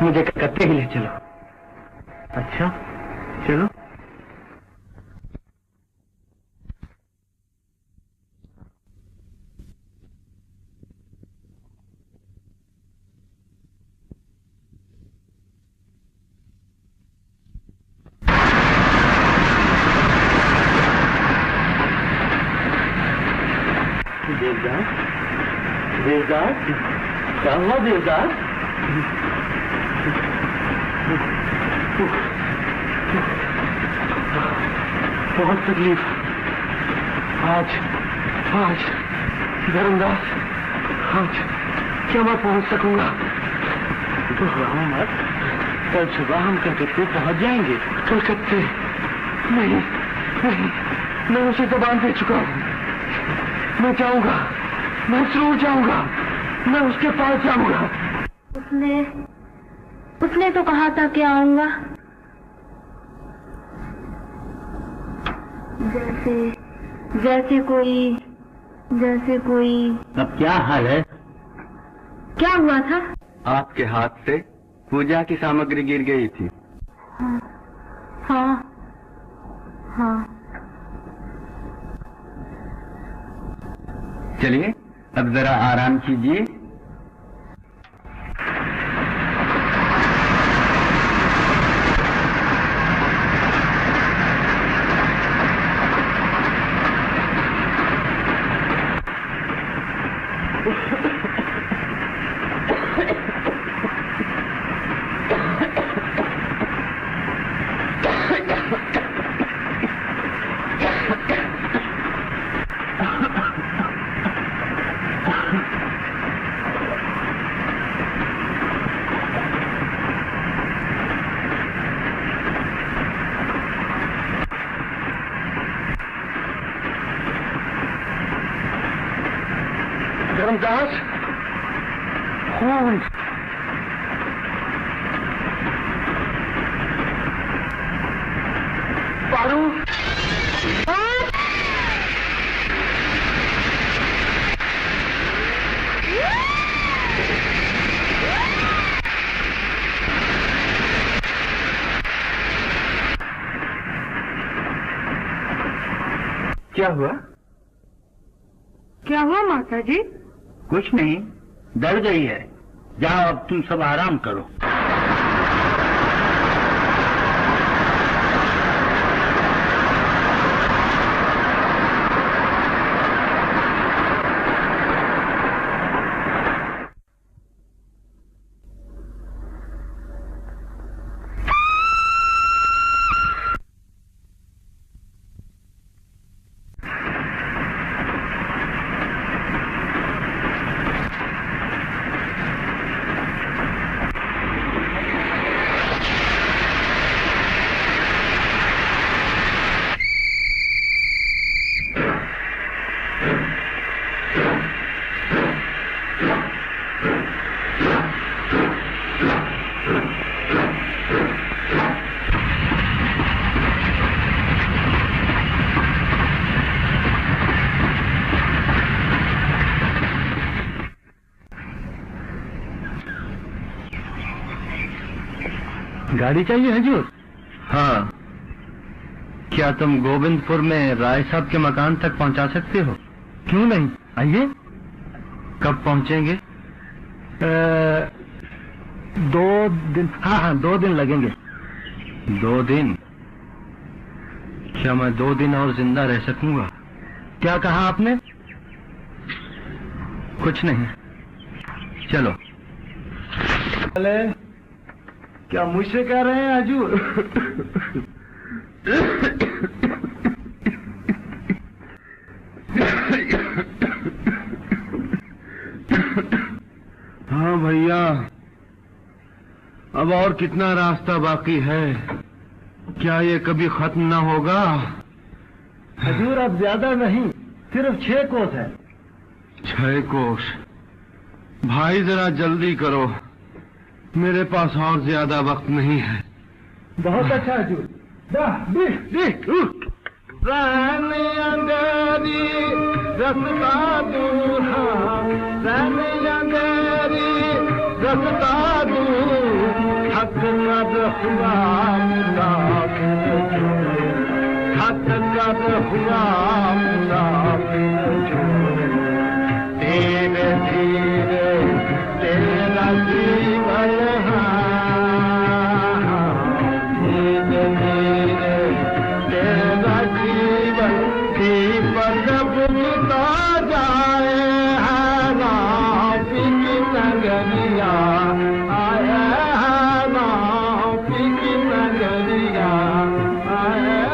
मुझे कलकत्ते ही ले चलो। अच्छा, चलो। देवदास, देवदास, क्या हुआ देवदास? बहुत तकलीफ। आज धर्मदास, आज क्या मैं पहुंच सकूंगा? घबराओ मत, कल सुबह हम कलकत्ते पहुंच जाएंगे। कलकत्ते? नहीं नहीं, मैं उसे जबान दे चुका हूं। मैं जाऊंगा, मैं जरूर जाऊंगा, मैं उसके पास जाऊंगा। उसने तो कहा था कि आऊंगा। जैसे कोई। अब क्या हाल है? क्या हुआ था? आपके हाथ से पूजा की सामग्री गिर गई थी। हाँ। चलिए अब जरा आराम कीजिए। क्या हुआ? क्या हुआ माता जी? कुछ नहीं, डर गई है। जाओ अब तुम सब आराम करो। गाड़ी चाहिए हजूर? हाँ। क्या तुम गोविंदपुर में राय साहब के मकान तक पहुंचा सकते हो? क्यों नहीं, आइए। कब पहुंचेंगे? 2 दिन। हाँ, 2 दिन लगेंगे। 2 दिन? क्या मैं 2 दिन और जिंदा रह सकूंगा? क्या कहा आपने? कुछ नहीं, चलो। क्या मुझसे कह रहे हैं हजूर? हाँ भैया, अब और कितना रास्ता बाकी है? क्या ये कभी खत्म ना होगा? हजूर अब ज्यादा नहीं, सिर्फ 6 कोस है। 6 कोस? भाई जरा जल्दी करो, मेरे पास और ज्यादा वक्त नहीं है। बहुत अच्छा हजूर। रस्ता दूर, रस्ता दूर, हक कद हुआ हक कद हुआ धीरे धीरे तेरा जीवन, धीरे धीरे तेरा जीवन दीपक बुझता जाए, है नापी की नगरिया आया, है नापी की नगरिया आया।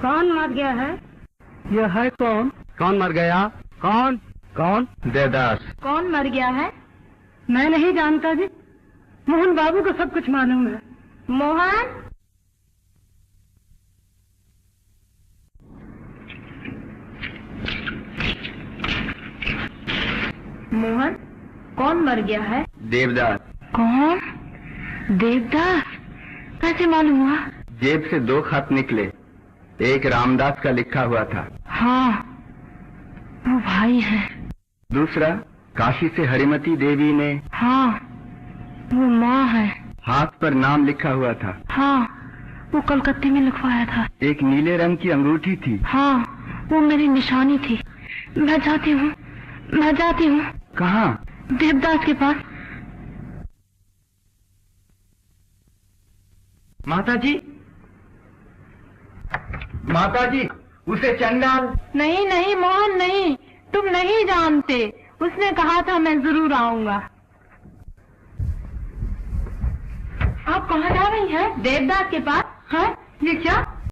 कौन मर गया है? यह है कौन? कौन मर गया? कौन? कौन? देवदास। कौन मर गया है? मैं नहीं जानता जी, मोहन बाबू को सब कुछ मालूम है। मोहन, मोहन, कौन मर गया है? देवदास। कौन? देवदास? कैसे मालूम हुआ? जेब से 2 खत निकले, एक रामदास का लिखा हुआ था। हाँ, वो भाई है। दूसरा काशी से हरिमती देवी ने। हाँ, वो माँ है। हाथ पर नाम लिखा हुआ था। हाँ, वो कलकत्ते में लिखवाया था। एक नीले रंग की अंगूठी थी। हाँ, वो मेरी निशानी थी। मैं जाती हूँ, मैं जाती हूँ। कहाँ? देवदास के पास। माता जी, माता जी, उसे चंडाल। नहीं नहीं मोहन, नहीं, तुम नहीं जानते। उसने कहा था मैं जरूर आऊंगा। आप कहाँ जा रही हैं? देवदास के पास। हाँ, ये क्या?